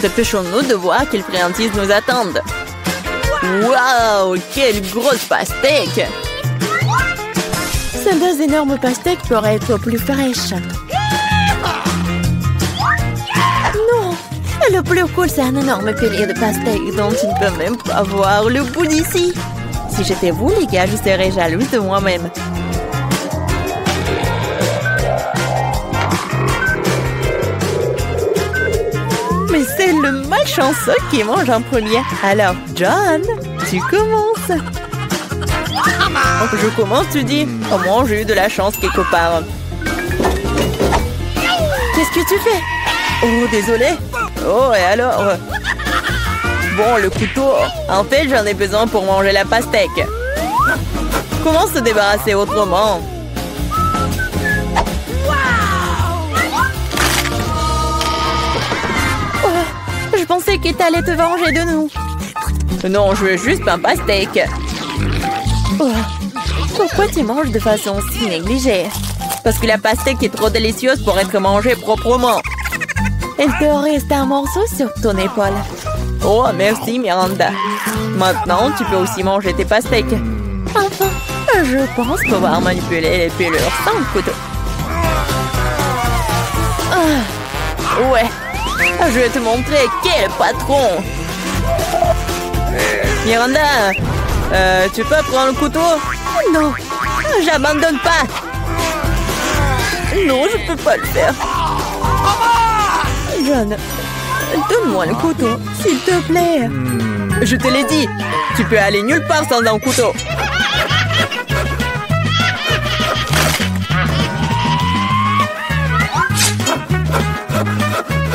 Dépêchons-nous de voir quelles friandises nous attendent. Waouh, quelle grosse pastèque! Ces deux énormes pastèques pourraient être plus fraîches. Non! Le plus cool, c'est un énorme pilier de pastèques dont tu ne peux même pas voir le bout d'ici. Si j'étais vous, les gars, je serais jalouse de moi-même. Mais c'est le malchanceux qui mange en premier. Alors, John, tu commences. Je commence, tu dis? Au moins, j'ai eu de la chance quelque part. Qu'est-ce que tu fais? Oh, désolé. Oh, et alors? Bon, le couteau. En fait, j'en ai besoin pour manger la pastèque. Comment se débarrasser autrement? Oh, je pensais que t'allais te venger de nous. Non, je veux juste un pastèque. Oh, pourquoi tu manges de façon si négligée? Parce que la pastèque est trop délicieuse pour être mangée proprement. Il te reste un morceau sur ton épaule. Oh, merci Miranda. Maintenant, tu peux aussi manger tes pastèques. Enfin, je pense pouvoir manipuler les pelures sans le couteau. Ah, ouais, je vais te montrer quel patron. Miranda, tu peux prendre le couteau? Non, j'abandonne pas. Non, je peux pas le faire. John, donne-moi le couteau, s'il te plaît. Je te l'ai dit, tu peux aller nulle part sans un couteau.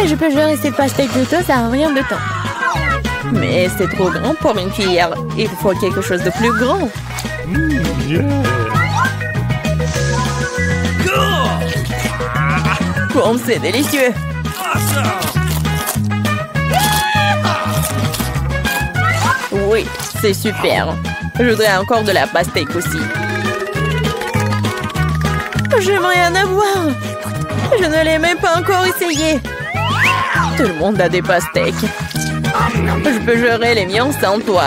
Et je peux gérer cette pastèque douteuse à rien de temps. Mais c'est trop grand pour une cuillère. Il faut quelque chose de plus grand. Comme c'est délicieux. Oui, c'est super. Je voudrais encore de la pastèque aussi. J'aimerais en avoir. Je ne l'ai même pas encore essayé. Tout le monde a des pastèques. Je peux gérer les miens sans toi.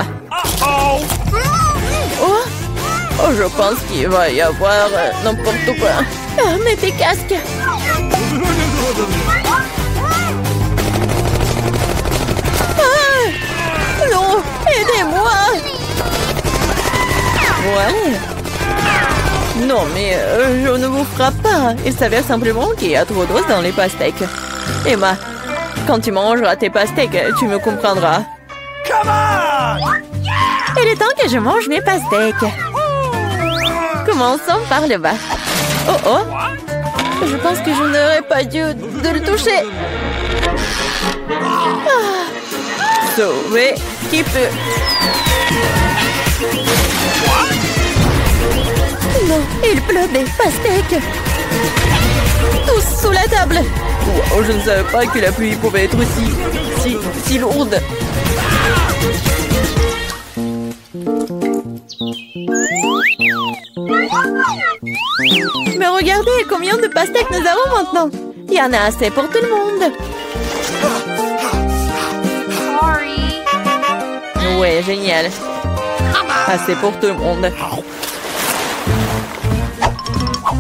Oh, je pense qu'il va y avoir n'importe quoi. Ah, mets tes casques. Ah, non, aidez-moi. Ouais. Non, mais je ne vous frappe pas. Il s'avère simplement qu'il y a trop d'os dans les pastèques. Emma, quand tu mangeras tes pastèques, tu me comprendras. Il est temps que je mange mes pastèques. Commençons par le bas. Oh oh! Je pense que je n'aurais pas dû de le toucher. Ah. Sauver qui peut. Non, il pleut des pastèques. Tous sous la table. Oh, je ne savais pas que la pluie pouvait être si lourde. Mais regardez combien de pastèques nous avons maintenant. Il y en a assez pour tout le monde. Ouais, génial. Assez pour tout le monde.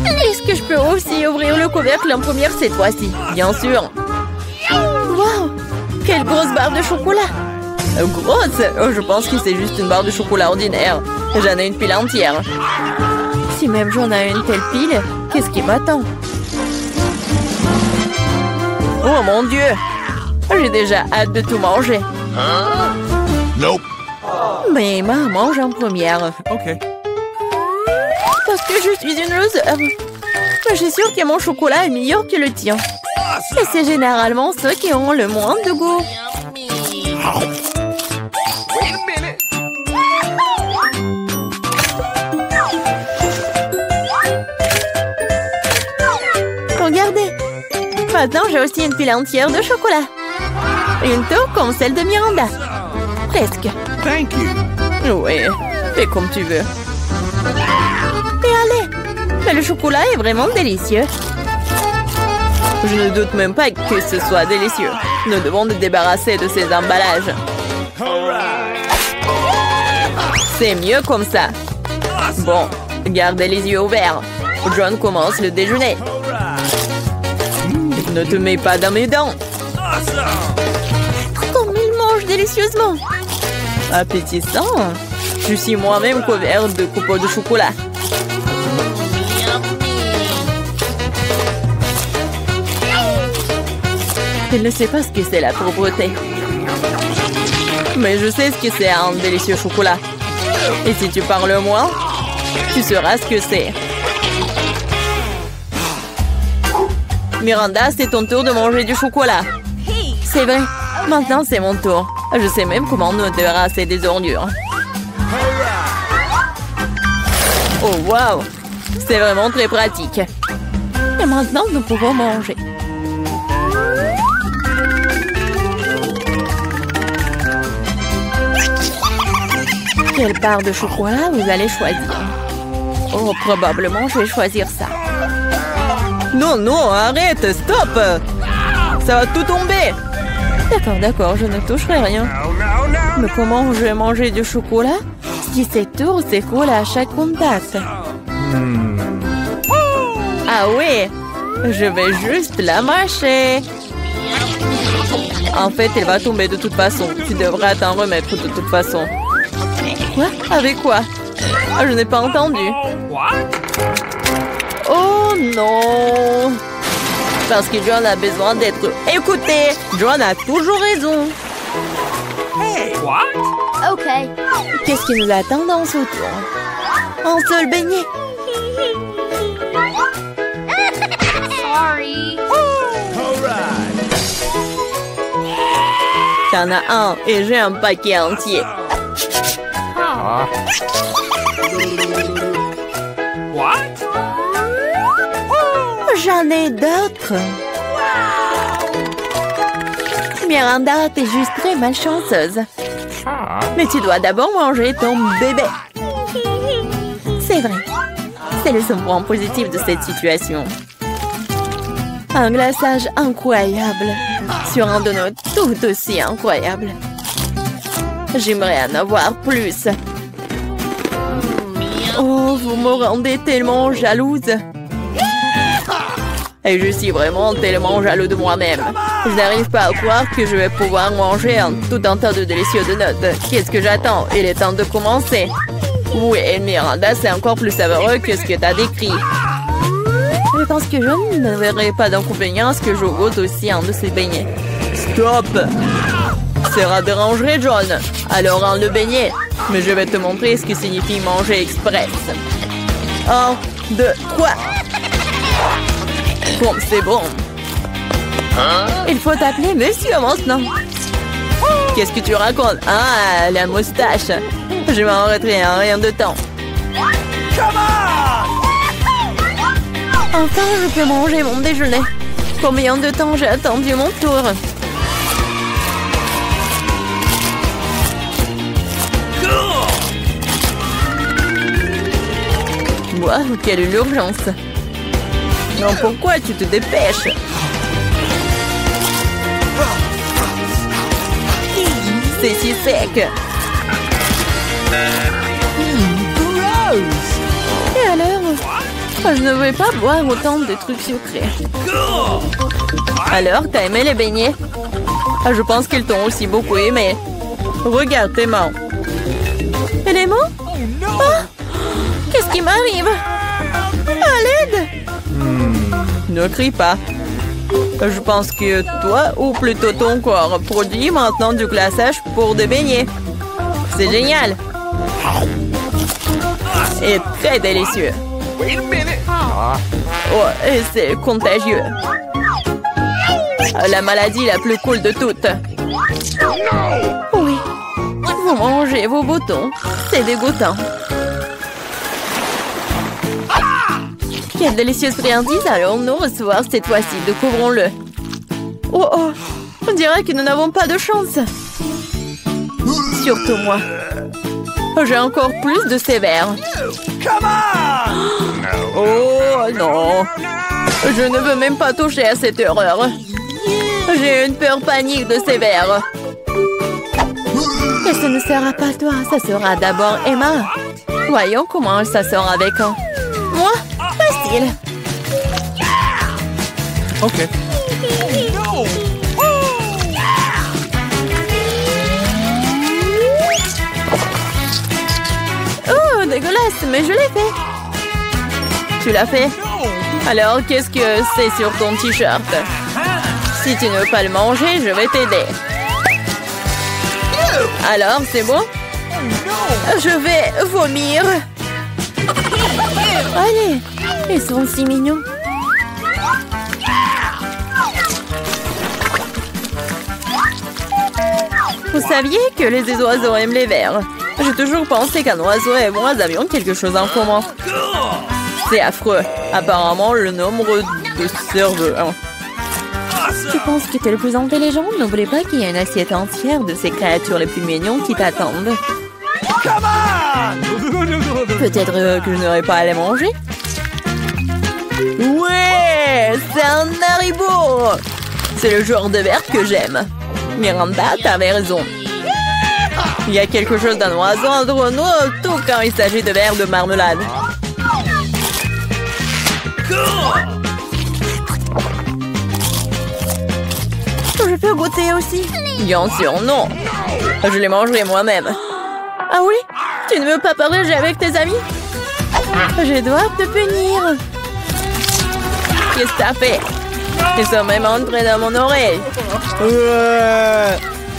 Est-ce que je peux aussi ouvrir le couvercle en première cette fois-ci? Bien sûr. Wow! Quelle grosse barre de chocolat! Grosse? Oh, je pense que c'est juste une barre de chocolat ordinaire. J'en ai une pile entière. Si même j'en ai une telle pile, qu'est-ce qui m'attend? Oh mon Dieu! J'ai déjà hâte de tout manger. Nope. Mais Emma mange en première. Ok. Parce que je suis une loser. Je suis sûre que mon chocolat est meilleur que le tien. Et c'est généralement ceux qui ont le moins de goût. Regardez. Maintenant, j'ai aussi une pile entière de chocolat. Une tour comme celle de Miranda. Presque. Thank you. Oui, fais comme tu veux. Et allez, mais le chocolat est vraiment délicieux. Je ne doute même pas que ce soit délicieux. Nous devons nous débarrasser de ces emballages. C'est mieux comme ça. Bon, gardez les yeux ouverts. John commence le déjeuner. Ne te mets pas dans mes dents. Comme il mange délicieusement. Appétissant. Je suis moi-même couvert de copeaux de chocolat. Il ne sait pas ce que c'est la pauvreté. Mais je sais ce que c'est un délicieux chocolat. Et si tu parles moins, tu sauras ce que c'est. Miranda, c'est ton tour de manger du chocolat. C'est vrai. Maintenant, c'est mon tour. Je sais même comment nous débarrasser des ordures. Oh, waouh! C'est vraiment très pratique. Et maintenant, nous pouvons manger. Quelle part de chocolat vous allez choisir? Oh, probablement, je vais choisir ça. Non, non, arrête, stop! Ça va tout tomber! D'accord, je ne toucherai rien. Mais comment je vais manger du chocolat si cette tour s'écoule à chaque contact? Ah oui! Je vais juste la mâcher. En fait, elle va tomber de toute façon. Tu devras t'en remettre de toute façon. Quoi? Avec quoi? Ah, je n'ai pas entendu. Oh non! Parce que John a besoin d'être écouté. John a toujours raison. OK. Qu'est-ce qui nous attend dans ce tour? Un seul beignet. Sorry. T'en as un et j'ai un paquet entier. J'en ai d'autres. Miranda, t'es juste très malchanceuse. Mais tu dois d'abord manger ton bébé. C'est vrai. C'est le seul point positif de cette situation. Un glaçage incroyable sur un donut tout aussi incroyable. J'aimerais en avoir plus. Oh, vous me rendez tellement jalouse. Et je suis vraiment tellement jaloux de moi-même. Je n'arrive pas à croire que je vais pouvoir manger tout un tas de délicieux donuts. Qu'est-ce que j'attends? Il est temps de commencer. Oui, Miranda, c'est encore plus savoureux que ce que tu as décrit. Je pense que je ne verrai pas d'inconvénient à ce que je goûte aussi un de ces beignets. Stop! Ça dérangerait, John. Alors un le beignet. Mais je vais te montrer ce que signifie manger express. 1, 2, 3. Bon, c'est bon. Il faut t'appeler monsieur maintenant. Qu'est-ce que tu racontes? Ah, la moustache. Je m'en retiens en rien de temps. Enfin, je peux manger mon déjeuner. Combien de temps j'ai attendu mon tour? Wow, quelle urgence! Non, pourquoi tu te dépêches? C'est si sec! Et alors? Je ne vais pas boire autant de trucs sucrés. Alors, t'as aimé les beignets? Je pense qu'ils t'ont aussi beaucoup aimé. Regarde tes mains. Et les mains? Oh! Qu'est-ce qui m'arrive? À l'aide! Ne crie pas. Je pense que toi, ou plutôt ton corps, produit maintenant du glaçage pour des beignets. C'est génial! Et très délicieux. Oh, et c'est contagieux. La maladie la plus cool de toutes. Oui. Vous mangez vos boutons. C'est dégoûtant. Quelle délicieuse friandise allons-nous recevoir cette fois-ci? Découvrons-le. Oh oh, on dirait que nous n'avons pas de chance. Surtout moi. J'ai encore plus de sévère. Oh non. Je ne veux même pas toucher à cette horreur. J'ai une peur panique de ces verres. Et ce ne sera pas toi, ça sera d'abord Emma. Voyons comment elle s'assort avec un. Moi, facile. Okay. Oh, dégueulasse, mais je l'ai fait. Tu l'as fait? Alors, qu'est-ce que c'est sur ton t-shirt? Si tu ne veux pas le manger, je vais t'aider. Alors, c'est bon? Je vais vomir. Allez, ils sont si mignons. Vous saviez que les oiseaux aiment les vers? J'ai toujours pensé qu'un oiseau et moi avions quelque chose en commun. C'est affreux. Apparemment, le nombre de cerveaux. Tu penses que tu es le plus intelligent? N'oublie pas qu'il y a une assiette entière de ces créatures les plus mignons qui t'attendent. Peut-être que je n'aurai pas à les manger? Ouais, c'est un haribo! C'est le genre de verre que j'aime. Miranda, t'avais raison. Il y a quelque chose d'un oiseau entre nous, tout quand il s'agit de verres de marmelade. Je peux goûter aussi? Bien sûr, non. Je les mangerai moi-même. Ah oui? Tu ne veux pas partager avec tes amis? Je dois te punir. Qu'est-ce que t'as fait? Ils sont même entrés dans mon oreille.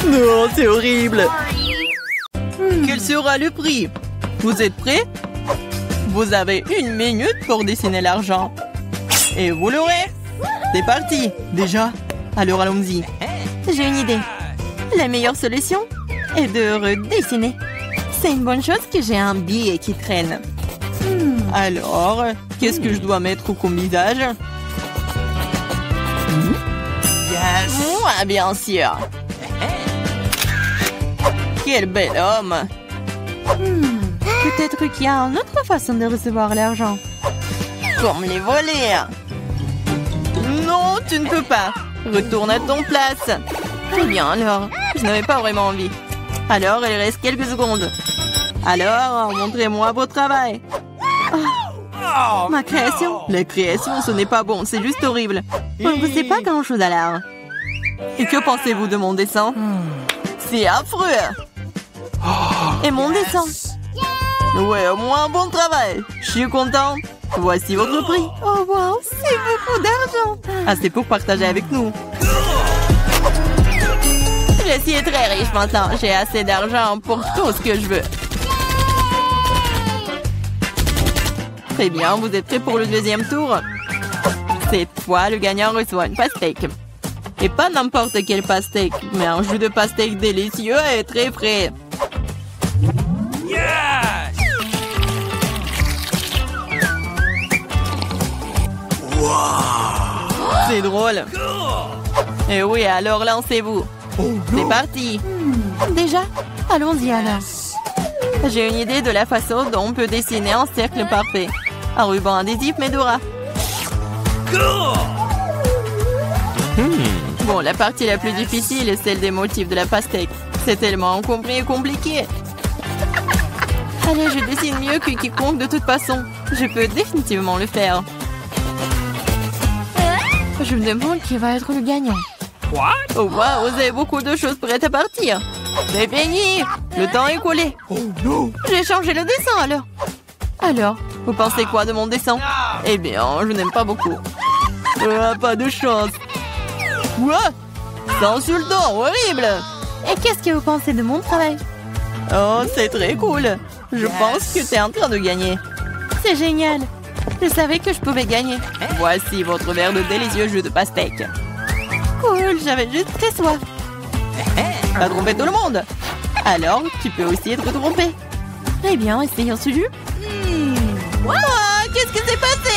Non, c'est horrible. Quel sera le prix? Vous êtes prêts? Vous avez 1 minute pour dessiner l'argent. Et vous l'aurez. C'est parti. Déjà? Alors allons-y. J'ai une idée. La meilleure solution est de redessiner. C'est une bonne chose que j'ai un billet qui traîne. Alors, qu'est-ce que je dois mettre comme visage? Moi, bien sûr. Quel bel homme. Peut-être qu'il y a une autre façon de recevoir l'argent. Comme les voler. Non, tu ne peux pas. Retourne à ton place. Très bien, alors. Je n'avais pas vraiment envie. Alors, il reste quelques secondes. Alors, montrez-moi votre travail. Oh, ma création. La création, ce n'est pas bon. C'est juste horrible. Vous ne savez pas grand-chose à l'art. Et que pensez-vous de mon dessin? C'est affreux. Et mon dessin? Ouais, au moins un bon travail. Je suis content. Voici votre prix. Oh wow, c'est beaucoup d'argent. Assez pour partager avec nous. Je suis très riche maintenant. J'ai assez d'argent pour tout ce que je veux. Très bien, vous êtes prêts pour le deuxième tour? Cette fois, le gagnant reçoit une pastèque. Et pas n'importe quelle pastèque, mais un jus de pastèque délicieux et très frais. C'est drôle. Et oui, alors lancez-vous. C'est parti. Déjà? Allons-y alors. J'ai une idée de la façon dont on peut dessiner un cercle parfait. Un ruban adhésif Medora. Bon, la partie la plus difficile est celle des motifs de la pastèque. C'est tellement encombré et compliqué. Allez, je dessine mieux que quiconque de toute façon. Je peux définitivement le faire. Je me demande qui va être le gagnant. Oh wow, vous avez beaucoup de choses prêtes à partir. C'est fini. Le temps est écoulé. J'ai changé le dessin alors. Vous pensez quoi de mon dessin? Eh bien, je n'aime pas beaucoup. Pas de chance. Quoi? C'est insultant, horrible. Et qu'est-ce que vous pensez de mon travail? Oh, c'est très cool. Je pense que tu es en train de gagner. C'est génial. Je savais que je pouvais gagner. Voici votre verre de délicieux jus de pastèque. Cool, j'avais juste très soif. T'as trompé tout le monde. Alors, tu peux aussi être trompé. Eh bien, essayons ce jus. Wow, qu'est-ce que c'est passé?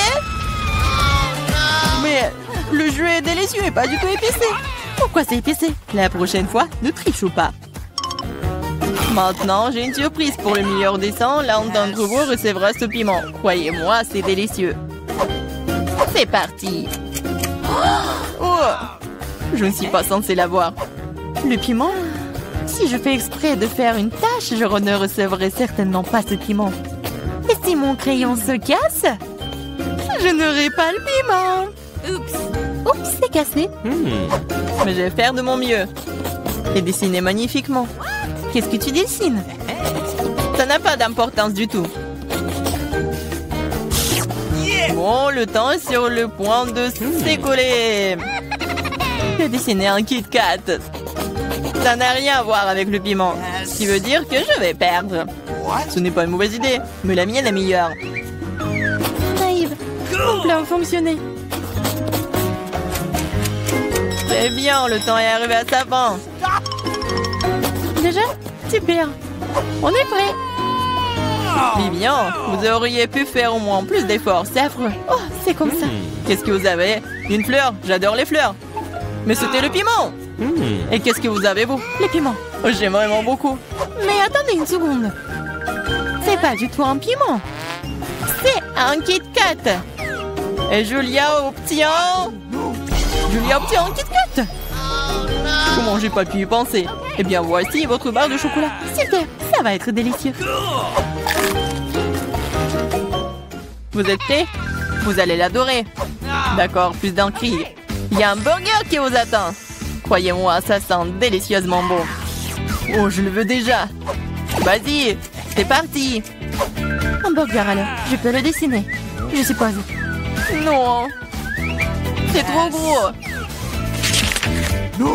Mais le jus est délicieux et pas du tout épicé. Pourquoi c'est épicé? La prochaine fois, ne triche pas. Maintenant, j'ai une surprise pour le meilleur dessin. L'un d'entre vous recevra ce piment. Croyez-moi, c'est délicieux. C'est parti. Oh, je ne suis pas censée l'avoir. Le piment? Si je fais exprès de faire une tâche, je ne recevrai certainement pas ce piment. Et si mon crayon se casse, je n'aurai pas le piment. Oups, c'est cassé. Mais je vais faire de mon mieux. Et dessiner magnifiquement. Qu'est-ce que tu dessines? Ça n'a pas d'importance du tout. Bon, le temps est sur le point de s'écouler. J'ai dessiné un Kit Kat. Ça n'a rien à voir avec le piment. Ce qui veut dire que je vais perdre. Ce n'est pas une mauvaise idée, mais la mienne est meilleure. Naïve, mon plan a fonctionné. Très bien, le temps est arrivé à sa fin. Déjà? Super. On est prêt. Vivian, vous auriez pu faire au moins plus d'efforts, c'est affreux. Oh, c'est comme ça. Qu'est-ce que vous avez? Une fleur? J'adore les fleurs. Mais c'était le piment. Et qu'est-ce que vous avez, vous? Les piments. Oh, j'aime vraiment beaucoup. Mais attendez une seconde. C'est pas du tout un piment. C'est un Kit Kat. Et Julia obtient... Julia obtient un Kit Kat. Comment j'ai pas pu y penser? Eh bien, voici votre barre de chocolat. Super, ça va être délicieux. Vous êtes prêts? Vous allez l'adorer. D'accord, plus d'un cri. Il y a un burger qui vous attend. Croyez-moi, ça sent délicieusement bon. Oh, je le veux déjà. Vas-y, c'est parti. Un burger alors, je peux le dessiner, je suppose. Non, c'est trop gros.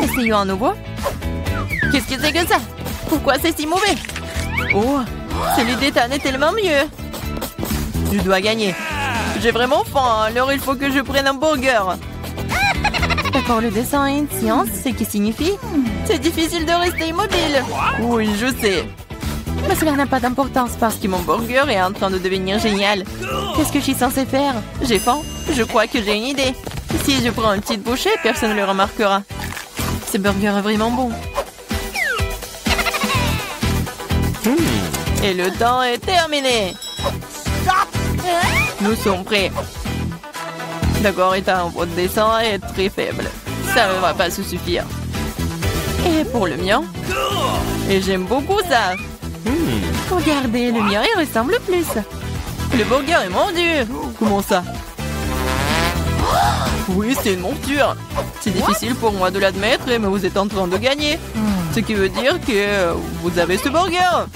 Essayons à nouveau. Qu'est-ce que c'est que ça? Pourquoi c'est si mauvais? Oh, celui d'Ethan est tellement mieux. Je dois gagner. J'ai vraiment faim, alors il faut que je prenne un burger. D'accord, le dessin est une science, c'est qui signifie? C'est difficile de rester immobile. Oui, je sais. Mais cela n'a pas d'importance parce que mon burger est en train de devenir génial. Qu'est-ce que je suis censée faire? J'ai faim. Je crois que j'ai une idée. Si je prends une petite bouchée, personne ne le remarquera. Ce burger est vraiment bon. Et le temps est terminé. Nous sommes prêts. D'accord, Ethan, votre dessin est très faible. Ça ne va pas se suffire. Et pour le mien? Et j'aime beaucoup ça. Regardez, le mien, il ressemble plus. Le burger est mordu. Comment ça? Oui, c'est une monture. C'est difficile pour moi de l'admettre, mais vous êtes en train de gagner. Ce qui veut dire que vous avez ce burger.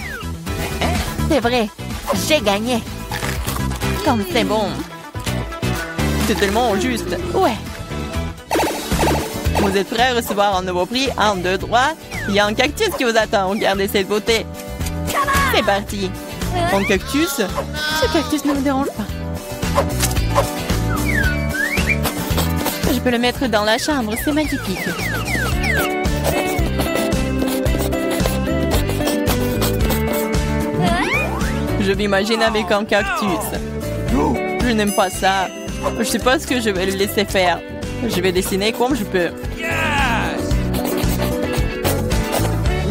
C'est vrai, j'ai gagné. Comme c'est bon. C'est tellement juste. Ouais. Vous êtes prêts à recevoir un nouveau prix? 1, 2, 3. Il y a un cactus qui vous attend. Regardez cette beauté. C'est parti. Un cactus? Ce cactus ne me dérange pas. Je peux le mettre dans la chambre. C'est magnifique. Je m'imagine avec un cactus. Je n'aime pas ça. Je sais pas ce que je vais le laisser faire. Je vais dessiner comme je peux.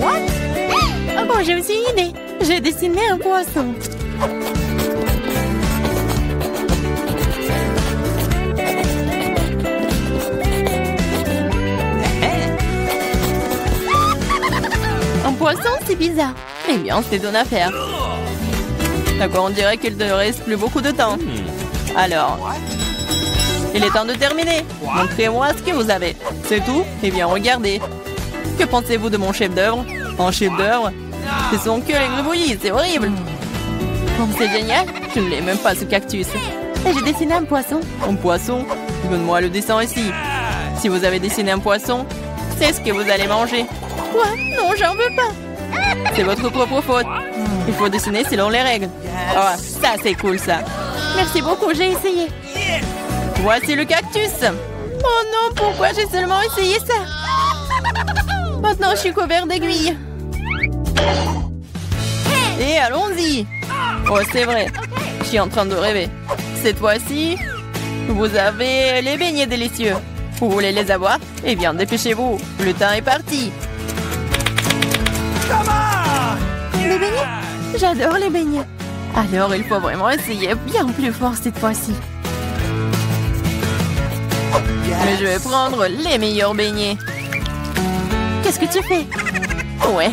Oh bon, j'ai aussi une idée. J'ai dessiné un poisson. Un poisson, c'est bizarre. Eh bien, c'est une affaire. D'accord, on dirait qu'il ne reste plus beaucoup de temps. Alors, il est temps de terminer. Montrez-moi ce que vous avez. C'est tout? Eh bien, regardez. Que pensez-vous de mon chef-d'œuvre? Un chef-d'œuvre? Ce sont que les gribouillis, c'est horrible. Oh, c'est génial. Je ne l'ai même pas, ce cactus. Et j'ai dessiné un poisson. Un poisson? Donne-moi le dessin ici. Si vous avez dessiné un poisson, c'est ce que vous allez manger. Quoi? Non, j'en veux pas. C'est votre propre faute. Il faut dessiner selon les règles. Oh, ça c'est cool ça. Merci beaucoup, j'ai essayé. Voici le cactus. Oh non, pourquoi j'ai seulement essayé ça? Maintenant, je suis couvert d'aiguilles. Et allons-y. Oh, c'est vrai. Je suis en train de rêver. Cette fois-ci, vous avez les beignets délicieux. Vous voulez les avoir? Eh bien, dépêchez-vous. Le temps est parti. Les beignets? J'adore les beignets. Alors, il faut vraiment essayer bien plus fort cette fois-ci. Mais je vais prendre les meilleurs beignets. Qu'est-ce que tu fais? Ouais,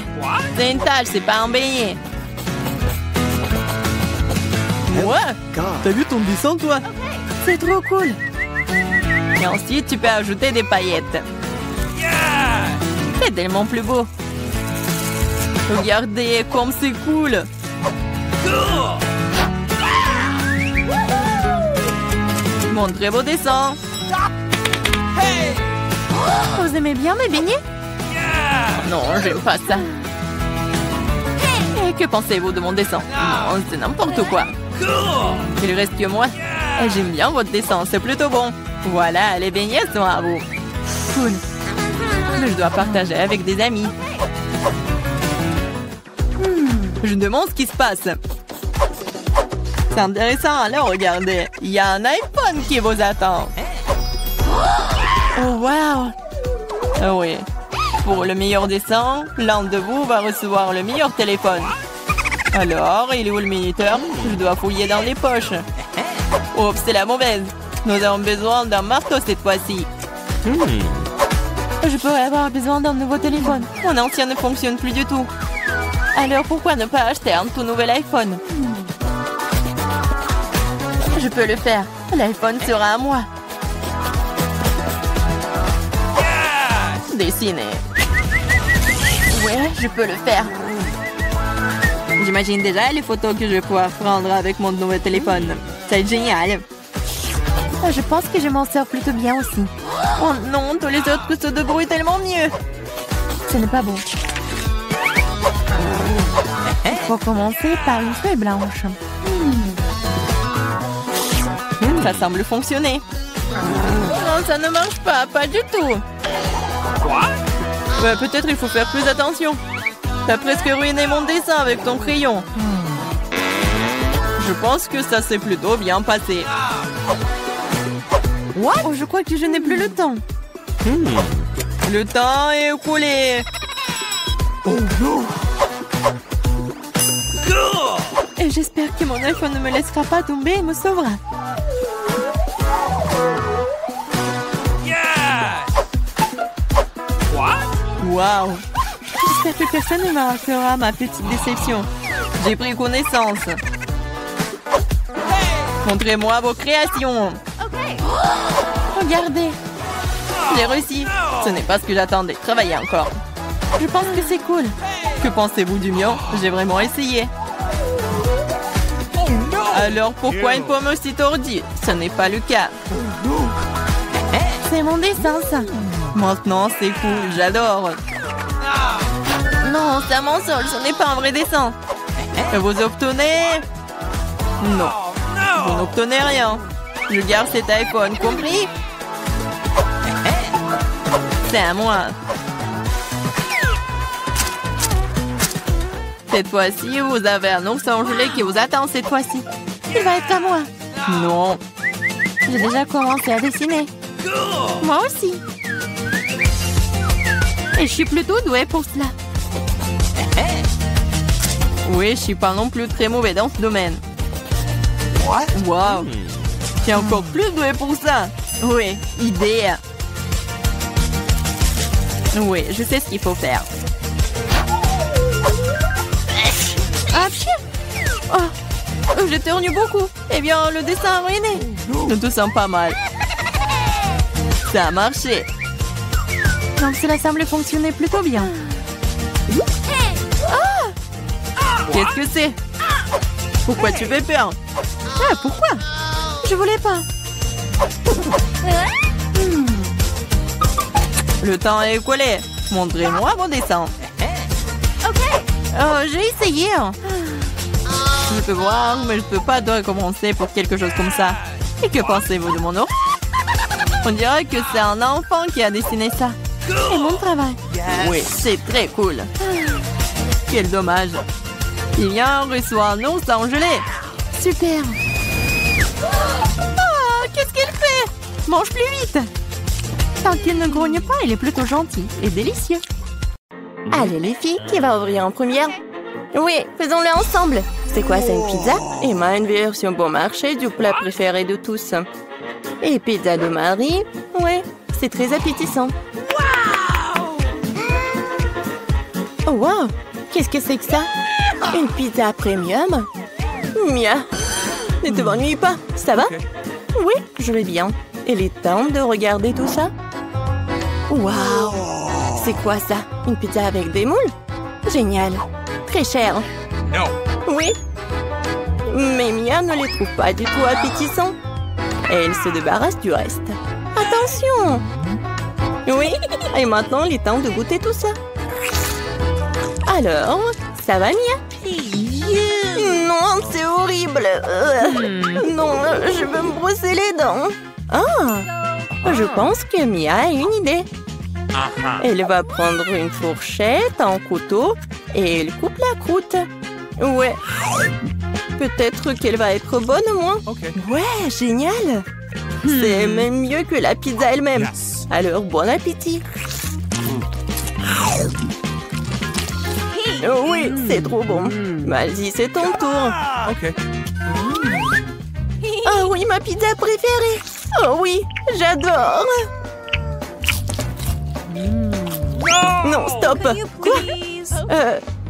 c'est une tâche, c'est pas un beignet. Ouais, t'as vu ton dessin, toi? C'est trop cool. Et ensuite, tu peux ajouter des paillettes. C'est tellement plus beau. Regardez comme c'est cool. Mon très beau dessin. Vous aimez bien mes beignets? Non, j'aime pas ça. Et que pensez-vous de mon dessin? Non, c'est n'importe quoi. Il reste que moi. Et j'aime bien votre dessin, c'est plutôt bon. Voilà, les beignets sont à vous. Cool. Mais je dois partager avec des amis. Je me demande ce qui se passe. C'est intéressant, alors regardez. Il y a un iPhone qui vous attend. Oh, wow. Ah oui. Pour le meilleur dessin, l'un de vous va recevoir le meilleur téléphone. Alors, il est où le minuteur? Je dois fouiller dans les poches. Oups, c'est la mauvaise. Nous avons besoin d'un marteau cette fois-ci. Je pourrais avoir besoin d'un nouveau téléphone. Mon ancien ne fonctionne plus du tout. Alors pourquoi ne pas acheter un tout nouvel iPhone? Je peux le faire. L'iPhone sera à moi. Dessiner. Ouais, je peux le faire. J'imagine déjà les photos que je vais pouvoir prendre avec mon nouveau téléphone. C'est génial. Je pense que je m'en sors plutôt bien aussi. Oh non, tous les autres se débrouillent tellement mieux. Ce n'est pas bon. Il faut commencer par une feuille blanche. Ça semble fonctionner. Non, ça ne marche pas, pas du tout. Ouais, peut-être il faut faire plus attention. T'as presque ruiné mon dessin avec ton crayon. Je pense que ça s'est plutôt bien passé. What? Oh, je crois que je n'ai plus le temps. Le temps est écoulé. Oh non! Et j'espère que mon iPhone ne me laissera pas tomber et me sauvera. Wow! J'espère que personne ne marquera ma petite déception. J'ai pris connaissance. Montrez-moi vos créations. Regardez. J'ai réussi. Ce n'est pas ce que j'attendais. Travaillez encore. Je pense que c'est cool. Que pensez-vous du mien? J'ai vraiment essayé. Alors pourquoi une pomme aussi tordue? Ce n'est pas le cas. C'est mon dessin, ça. Maintenant, c'est cool. J'adore. Non, c'est un mensonge. Ce n'est pas un vrai dessin. Vous obtenez... Non. Vous n'obtenez rien. Je garde cet iPhone, compris? C'est à moi. Cette fois-ci, vous avez un ourson gelé qui vous attend cette fois-ci. Il va être à moi. Non. J'ai déjà commencé à dessiner. Moi aussi. Et je suis plutôt douée pour cela. Oui, je suis pas non plus très mauvais dans ce domaine. Wow. Je suis encore plus douée pour ça. Oui, idée. Oui, je sais ce qu'il faut faire. Ah, oh, j'éternue beaucoup. Eh bien, le dessin a ruiné. Je te sens pas mal. Ça a marché. Donc cela semble fonctionner plutôt bien. Ah! Qu'est-ce que c'est? Pourquoi tu fais peur? Ah, pourquoi? Je voulais pas. Le temps est écoulé. Montrez-moi vos dessins. Oh, j'ai essayé. Je peux voir, mais je peux pas recommencer pour quelque chose comme ça. Et que pensez-vous de mon ours? On dirait que c'est un enfant qui a dessiné ça. C'est mon travail. Oui, c'est très cool. Quel dommage. Il vient reçoit un ours gelé. Super. Oh, qu'est-ce qu'il fait? Mange plus vite. Tant qu'il ne grogne pas, il est plutôt gentil et délicieux. Allez les filles, qui va ouvrir en première? Oui, faisons-le ensemble. C'est quoi, c'est une pizza? Emma, une version bon marché du plat préféré de tous. Et pizza de Marie. Ouais, c'est très appétissant. Oh, wow! Qu'est-ce que c'est que ça? Une pizza premium? Mia! Ne te m'ennuie pas, ça va? Oui, je vais bien. Il est temps de regarder tout ça. Waouh! C'est quoi ça? Une pizza avec des moules? Génial! Très cher. Oui. Mais Mia ne les trouve pas du tout appétissants. Et elle se débarrasse du reste. Attention! Oui, et maintenant il est temps de goûter tout ça. Alors, ça va Mia? Non, c'est horrible. Non, je veux me brosser les dents. Ah, je pense que Mia a une idée. Elle va prendre une fourchette, un couteau et elle coupe la croûte. Ouais. Peut-être qu'elle va être bonne au moins. Ouais, génial. C'est même mieux que la pizza elle-même. Alors, bon appétit. Oh oui, c'est trop bon. Vas-y, c'est ton tour. Oh oui, ma pizza préférée. Oh oui, j'adore. Non, stop. Quoi?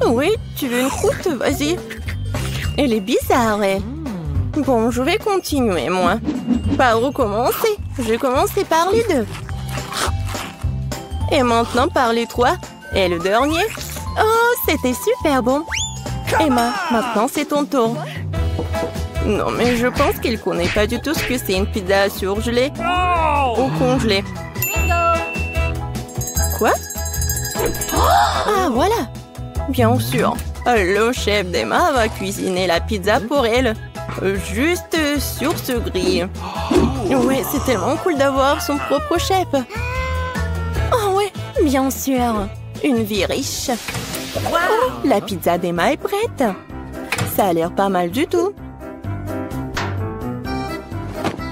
Oui, tu veux une croûte? Vas-y. Elle est bizarre, elle. Bon, je vais continuer, moi. Par où commencer? Je vais commencer par les deux. Et maintenant par les trois. Et le dernier? Oh, c'était super bon. Emma, maintenant c'est ton tour. Non, mais je pense qu'elle connaît pas du tout ce que c'est une pizza surgelée ou congelée. Quoi? Ah, voilà. Bien sûr. Le chef d'Emma va cuisiner la pizza pour elle. Juste sur ce grill. Oui, c'est tellement cool d'avoir son propre chef. Oh oui, bien sûr. Une vie riche. Oh, la pizza d'Emma est prête. Ça a l'air pas mal du tout.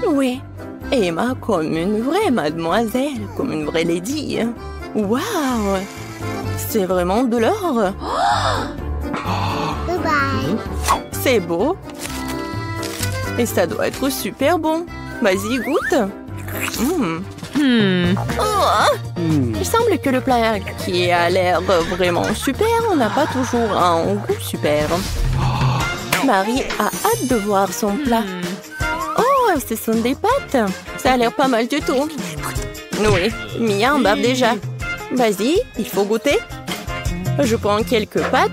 Oui, Emma comme une vraie mademoiselle, comme une vraie lady. Waouh! C'est vraiment de l'or. C'est beau. Et ça doit être super bon. Vas-y, goûte. Il semble que le plat qui a l'air vraiment super n'a pas toujours un goût super. Marie a hâte de voir son plat. Oh, ce sont des pâtes. Ça a l'air pas mal du tout. Oui, Mia en bave déjà. Vas-y, il faut goûter. Je prends quelques pâtes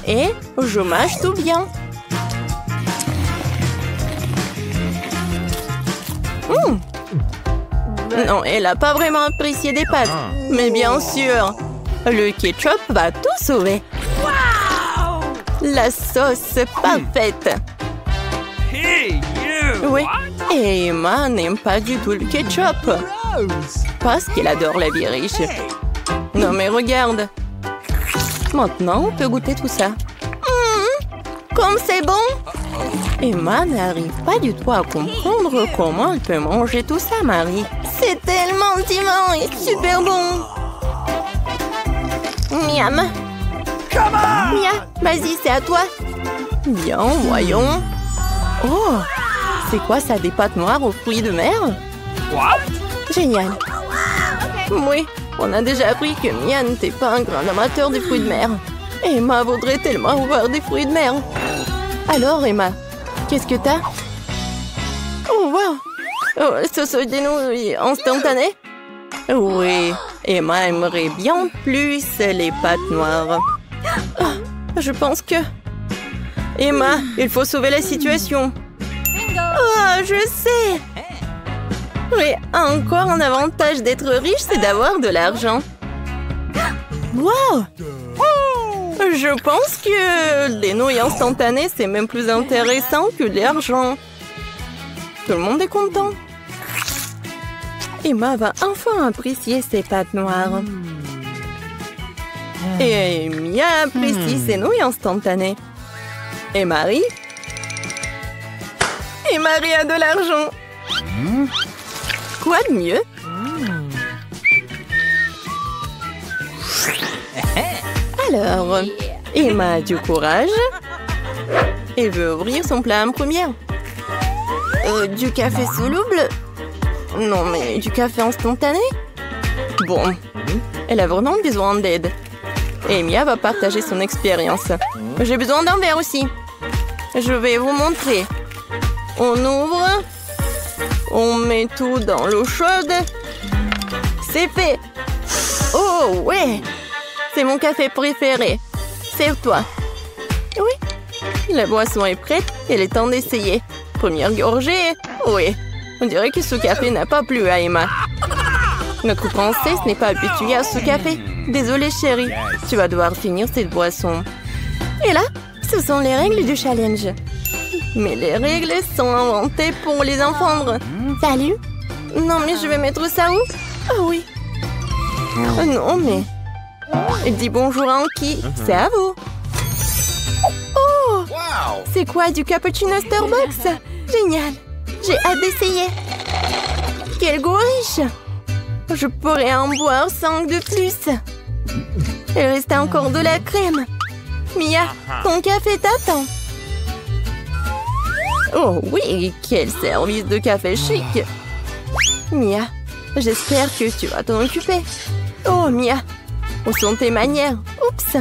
et je mâche tout bien. Non, elle n'a pas vraiment apprécié des pâtes. Mais bien sûr, le ketchup va tout sauver. La sauce parfaite. Oui, et Emma n'aime pas du tout le ketchup. Parce qu'elle adore la vie riche. Non mais regarde. Maintenant, on peut goûter tout ça. Comme c'est bon! Emma n'arrive pas du tout à comprendre comment elle peut manger tout ça, Marie. C'est tellement divin et super bon! Miam! Mia, vas-y, c'est à toi! Bien, voyons. Oh! C'est quoi ça, des pâtes noires aux fruits de mer? Génial! Oui, on a déjà appris que Mia n'était pas un grand amateur des fruits de mer. Emma voudrait tellement voir des fruits de mer. Alors, Emma, qu'est-ce que t'as? Oh, wow! Oh, sauce des nouilles instantanées? Oui, Emma aimerait bien plus les pâtes noires. Oh, je pense que... Emma, il faut sauver la situation. Oh, je sais! Oui, encore un avantage d'être riche, c'est d'avoir de l'argent. Wow! Je pense que les nouilles instantanées, c'est même plus intéressant que l'argent. Tout le monde est content. Emma va enfin apprécier ses pâtes noires. Et Mia apprécie ses nouilles instantanées. Et Marie? Et Marie a de l'argent. Quoi de mieux? Alors, Emma a du courage et veut ouvrir son plat en première. Du café soluble? Non, mais du café instantané? Bon, elle a vraiment besoin d'aide. Et Mia va partager son expérience. J'ai besoin d'un verre aussi. Je vais vous montrer. On ouvre. On met tout dans l'eau chaude. C'est fait. Oh, ouais. C'est mon café préféré. Serve-toi. Oui. La boisson est prête. Il est temps d'essayer. Première gorgée. Oui. On dirait que ce café n'a pas plu à Emma. Notre princesse n'est pas habituée à ce café. Désolée, chérie. Tu vas devoir finir cette boisson. Et là, ce sont les règles du challenge. Mais les règles sont inventées pour les enfants. Salut. Non, mais je vais mettre ça où? Ah oui. Non, mais... Dis bonjour à Anki. C'est à vous. Oh! C'est quoi, du cappuccino Starbucks? Génial. J'ai hâte d'essayer. Quel goût riche. Je pourrais en boire 5 de plus. Il reste encore de la crème. Mia, ton café t'attend. Oh oui, quel service de café chic. Mia, j'espère que tu vas t'en occuper. Oh Mia, où sont tes manières? Oups.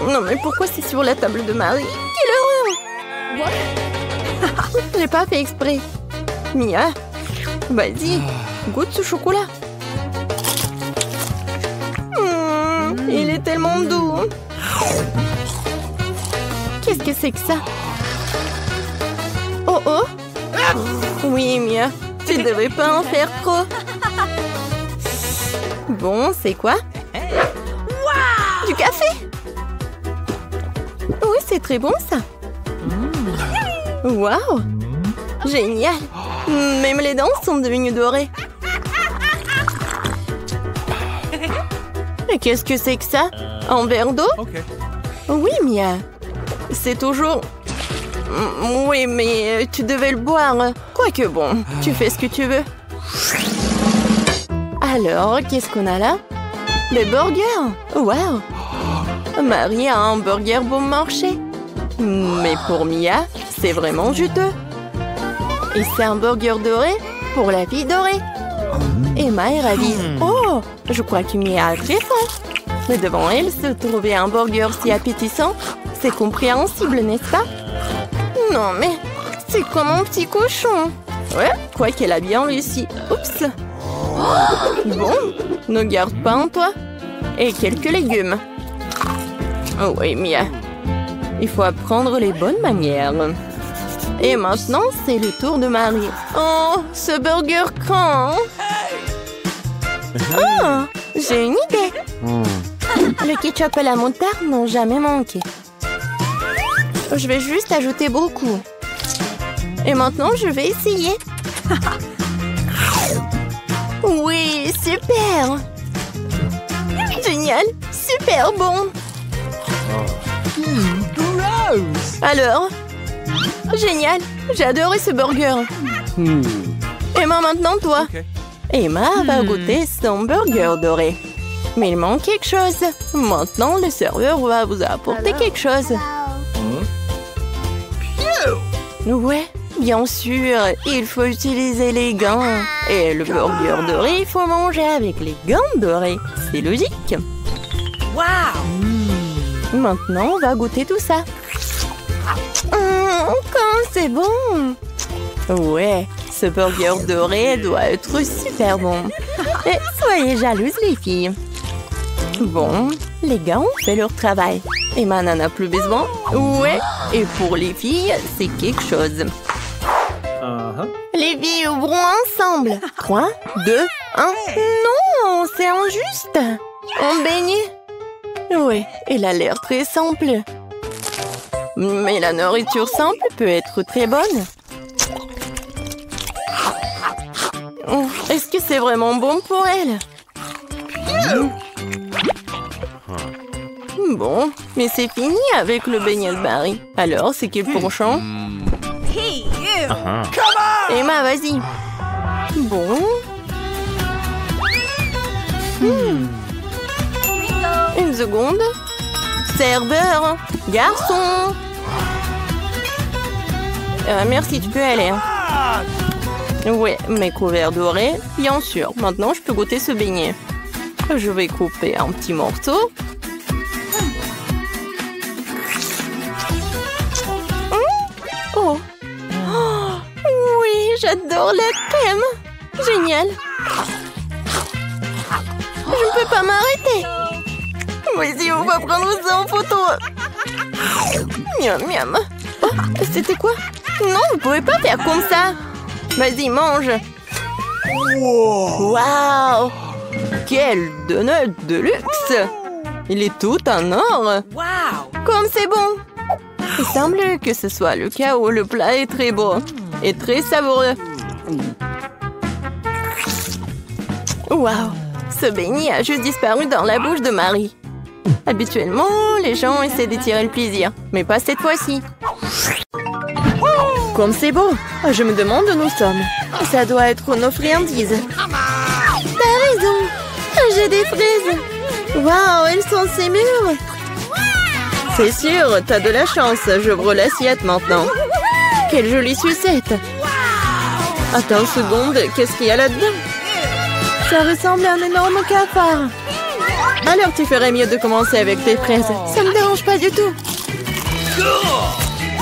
Non mais pourquoi c'est sur la table de Marie? Quelle horreur. J'ai pas fait exprès. Mia, vas-y, goûte ce chocolat. Il est tellement doux. Qu'est-ce que c'est que ça? Oh oh. Oui, Mia, tu devrais pas en faire trop. Bon, c'est quoi? Du café? Oui, c'est très bon ça. Waouh! Génial! Même les dents sont devenues dorées. Et qu'est-ce que c'est que ça? Un verre d'eau? Oui, Mia. C'est toujours... Oui, mais tu devais le boire. Quoique bon, tu fais ce que tu veux. Alors, qu'est-ce qu'on a là? Des burgers! Waouh! Marie a un burger bon marché. Mais pour Mia, c'est vraiment juteux. Et c'est un burger doré pour la fille dorée. Emma est ravie. Oh, je crois que Mia a très faim. Mais devant elle se trouvait un burger si appétissant. C'est compréhensible, n'est-ce pas? Non, mais c'est comme un petit cochon. Ouais, quoi qu'elle a bien réussi. Oups. Bon, ne garde pas en toi. Et quelques légumes. Oh oui, Mia. Il faut apprendre les bonnes manières. Et maintenant, c'est le tour de Marie. Oh, ce burger craint. Oh, j'ai une idée. Le ketchup et la moutarde n'ont jamais manqué. Je vais juste ajouter beaucoup. Et maintenant, je vais essayer. Oui, super. Génial, super bon. Alors? Génial, j'ai adoré ce burger. Emma, maintenant toi. Emma va goûter son burger doré. Mais il manque quelque chose. Maintenant, le serveur va vous apporter quelque chose. Ouais, bien sûr, il faut utiliser les gants. Et le burger doré, il faut manger avec les gants dorés. C'est logique. Maintenant, on va goûter tout ça. Quand c'est bon. Ouais, ce burger doré doit être super bon. Et soyez jalouses, les filles. Bon, les gars ont fait leur travail. Emma n'en a plus besoin. Ouais, et pour les filles, c'est quelque chose. Les filles ouvrons ensemble. 3, 2, 1. Non, c'est injuste. On baigne. Ouais, elle a l'air très simple. Mais la nourriture simple peut être très bonne. Est-ce que c'est vraiment bon pour elle? Bon, mais c'est fini avec le beignet de Marie. Alors, c'est quel penchant? Emma, vas-y. Bon. Une seconde. Serveur. Garçon. Merci, tu peux aller. Oui, mes couverts dorés, bien sûr. Maintenant, je peux goûter ce beignet. Je vais couper un petit morceau. Oh. Oh, oui, j'adore la crème. Génial. Je ne peux pas m'arrêter. Vas-y, on va prendre ça en photo. Miam, miam. Oh, c'était quoi? Non, vous pouvez pas faire comme ça. Vas-y, mange. Waouh! Quel donut de luxe! Il est tout en or. Comme c'est bon. Il semble que ce soit le cas où le plat est très beau et très savoureux. Waouh! Ce beignet a juste disparu dans la bouche de Marie. Habituellement, les gens essaient de tirer le plaisir, mais pas cette fois-ci. Comme c'est beau! Je me demande où nous sommes. Ça doit être nos friandises. T'as raison! J'ai des fraises! Waouh, elles sont si mûres! C'est sûr, t'as de la chance. J'ouvre l'assiette maintenant. Quelle jolie sucette! Attends une seconde, qu'est-ce qu'il y a là-dedans? Ça ressemble à un énorme cafard. Alors tu ferais mieux de commencer avec tes fraises. Ça me dérange pas du tout.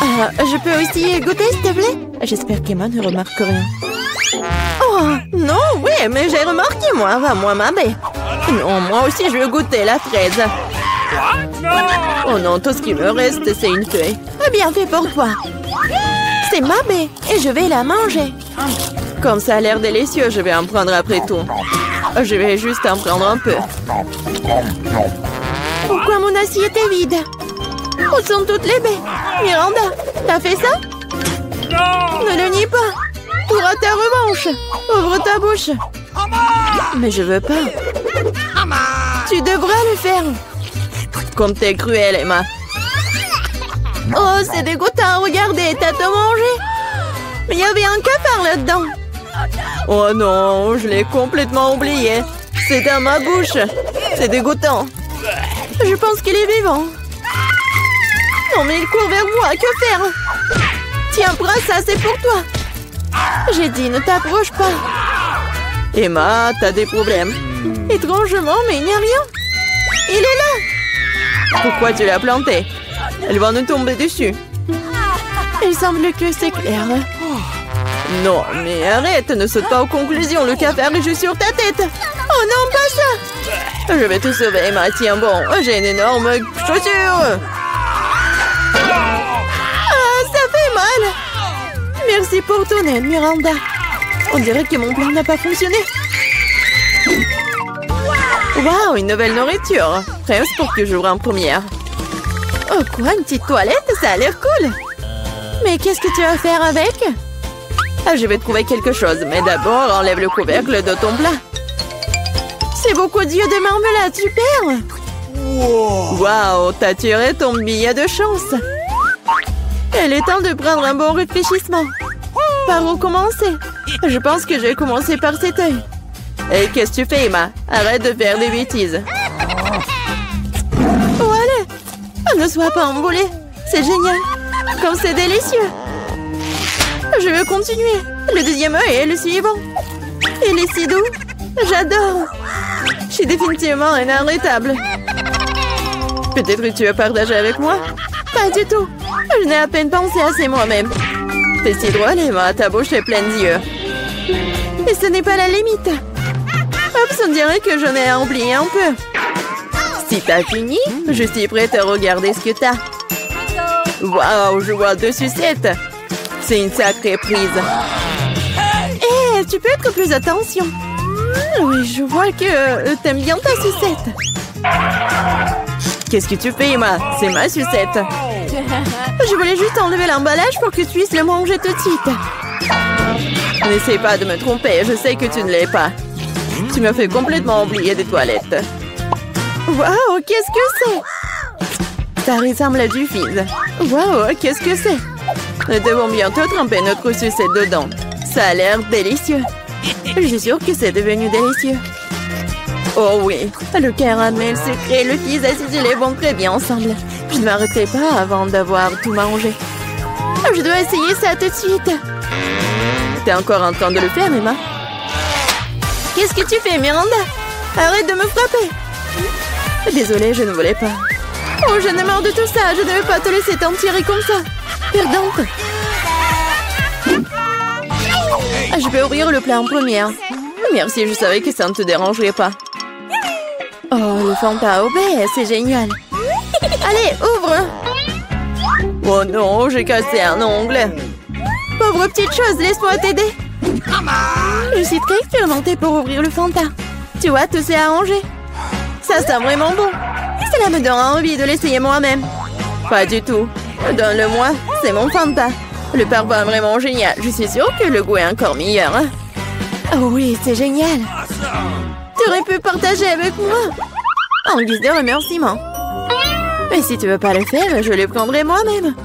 Ah, je peux aussi goûter, s'il te plaît? J'espère qu'Emma ne remarque rien. Oh, non, oui, mais j'ai remarqué, moi. Va-moi, ma bête. Non, moi aussi, je veux goûter la fraise. Oh non, tout ce qui me reste, c'est une feuille. Bien fait pour toi. C'est ma bête et je vais la manger. Comme ça a l'air délicieux, je vais en prendre après tout. Je vais juste en prendre un peu. Pourquoi mon assiette est vide? Où sont toutes les baies? Miranda, t'as fait ça? Ne le nie pas. Tu auras ta revanche. Ouvre ta bouche. Mais je veux pas. Tu devras le faire. Comme t'es cruelle, Emma. Oh, c'est dégoûtant. Regardez, t'as tout mangé. Mais il y avait un cafard là-dedans. Oh non, je l'ai complètement oublié. C'est dans ma bouche. C'est dégoûtant. Je pense qu'il est vivant. Non, mais il court vers moi. Que faire? Tiens, prends ça, c'est pour toi. J'ai dit, ne t'approche pas. Emma, t'as des problèmes. Étrangement, mais il n'y a rien. Il est là. Pourquoi tu l'as planté? Elle va nous tomber dessus. Il semble que c'est clair. Non, mais arrête, ne saute pas aux conclusions. Le cafard est juste sur ta tête. Oh non, pas ça. Je vais te sauver, Emma. Tiens, bon, j'ai une énorme chaussure. Ah, ça fait mal. Merci pour ton aide, Miranda. On dirait que mon plan n'a pas fonctionné. Waouh, une nouvelle nourriture. Prête pour que j'ouvre en première. Oh quoi, une petite toilette? Ça a l'air cool. Mais qu'est-ce que tu vas faire avec? Ah, je vais trouver quelque chose, mais d'abord, enlève le couvercle de ton plat. C'est beaucoup d'yeux de marmelade, super! Waouh, t'as tiré ton billet de chance. Il est temps de prendre un bon réfléchissement. Par où commencer? Je pense que je vais commencer par cet œil. Et qu'est-ce que tu fais, Emma? Arrête de faire des bêtises. Oh, allez! Ne sois pas emboulée. C'est génial. Comme c'est délicieux. Je veux continuer. Le deuxième œil est le suivant. Il est si doux. J'adore. Je suis définitivement inarrêtable. Peut-être que tu veux partager avec moi? Pas du tout. Je n'ai à peine pensé à c'est moi-même. C'est si drôle, Emma. Ta bouche est pleine d'yeux. Et ce n'est pas la limite. Oups, on dirait que j'en ai oublié un peu. Si t'as fini, je suis prête à regarder ce que t'as. Waouh, je vois 2 sucettes. C'est une sacrée prise. Hé, tu peux être plus attention. Oui, je vois que t'aimes bien ta sucette. Qu'est-ce que tu fais, Emma? C'est ma sucette. Je voulais juste enlever l'emballage pour que tu puisses le manger tout de suite. N'essaie pas de me tromper, je sais que tu ne l'es pas. Tu m'as fait complètement oublier des toilettes. Waouh, qu'est-ce que c'est? Ça ressemble à du fizz. Waouh, qu'est-ce que c'est? Nous devons bientôt tremper notre sucette dedans. Ça a l'air délicieux. Je suis sûre que c'est devenu délicieux. Oh oui, le caramel sucré et le fizz acidulé vont très bien ensemble. Je ne m'arrêterai pas avant d'avoir tout mangé. Je dois essayer ça tout de suite. T'es encore en train de le faire, Emma? Qu'est-ce que tu fais, Miranda? Arrête de me frapper! Désolée, je ne voulais pas. Oh, j'en ai marre de tout ça. Je ne vais pas te laisser t'en tirer comme ça. Perdante. Ah, je vais ouvrir le plat en première. Merci, je savais que ça ne te dérangerait pas. Oh, le Fanta au baie, c'est génial. Allez, ouvre. Oh non, j'ai cassé un ongle. Pauvre petite chose, laisse-moi t'aider. Je suis très expérimentée pour ouvrir le Fanta. Tu vois, tout s'est arrangé. Ça sent vraiment bon. Cela me donne envie de l'essayer moi-même. Pas du tout. Donne-le-moi, c'est mon Fanta. Le parfum est vraiment génial. Je suis sûre que le goût est encore meilleur. Oh oui, c'est génial. Tu aurais pu partager avec moi. En guise de remerciement. Mais si tu veux pas le faire, je le prendrai moi-même.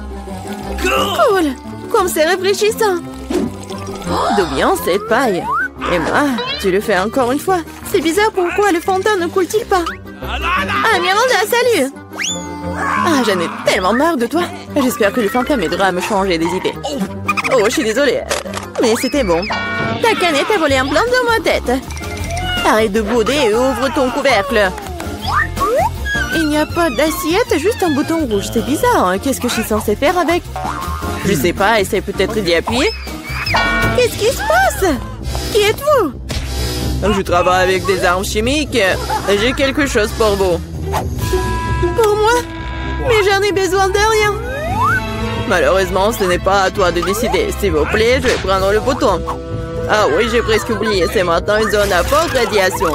Cool. Comme c'est rafraîchissant. D'où vient cette paille? Emma, tu le fais encore une fois. C'est bizarre, pourquoi le Fanta ne coule-t-il pas? Ah, Miranda, salut! Ah, j'en ai tellement marre de toi. J'espère que le Fanta m'aidera à me changer des idées. Oh, je suis désolée. Mais c'était bon. Ta canette a volé un plan dans ma tête. Arrête de bouder et ouvre ton couvercle. Il n'y a pas d'assiette, juste un bouton rouge. C'est bizarre, hein? Qu'est-ce que je suis censée faire avec? Je sais pas, essaie peut-être d'y appuyer. Qu'est-ce qui se passe? Qui êtes-vous? Je travaille avec des armes chimiques. J'ai quelque chose pour vous. Pour moi? Mais j'en ai besoin de rien. Malheureusement, ce n'est pas à toi de décider. S'il vous plaît, je vais prendre le bouton. Ah oui, j'ai presque oublié. C'est maintenant une zone à forte radiation.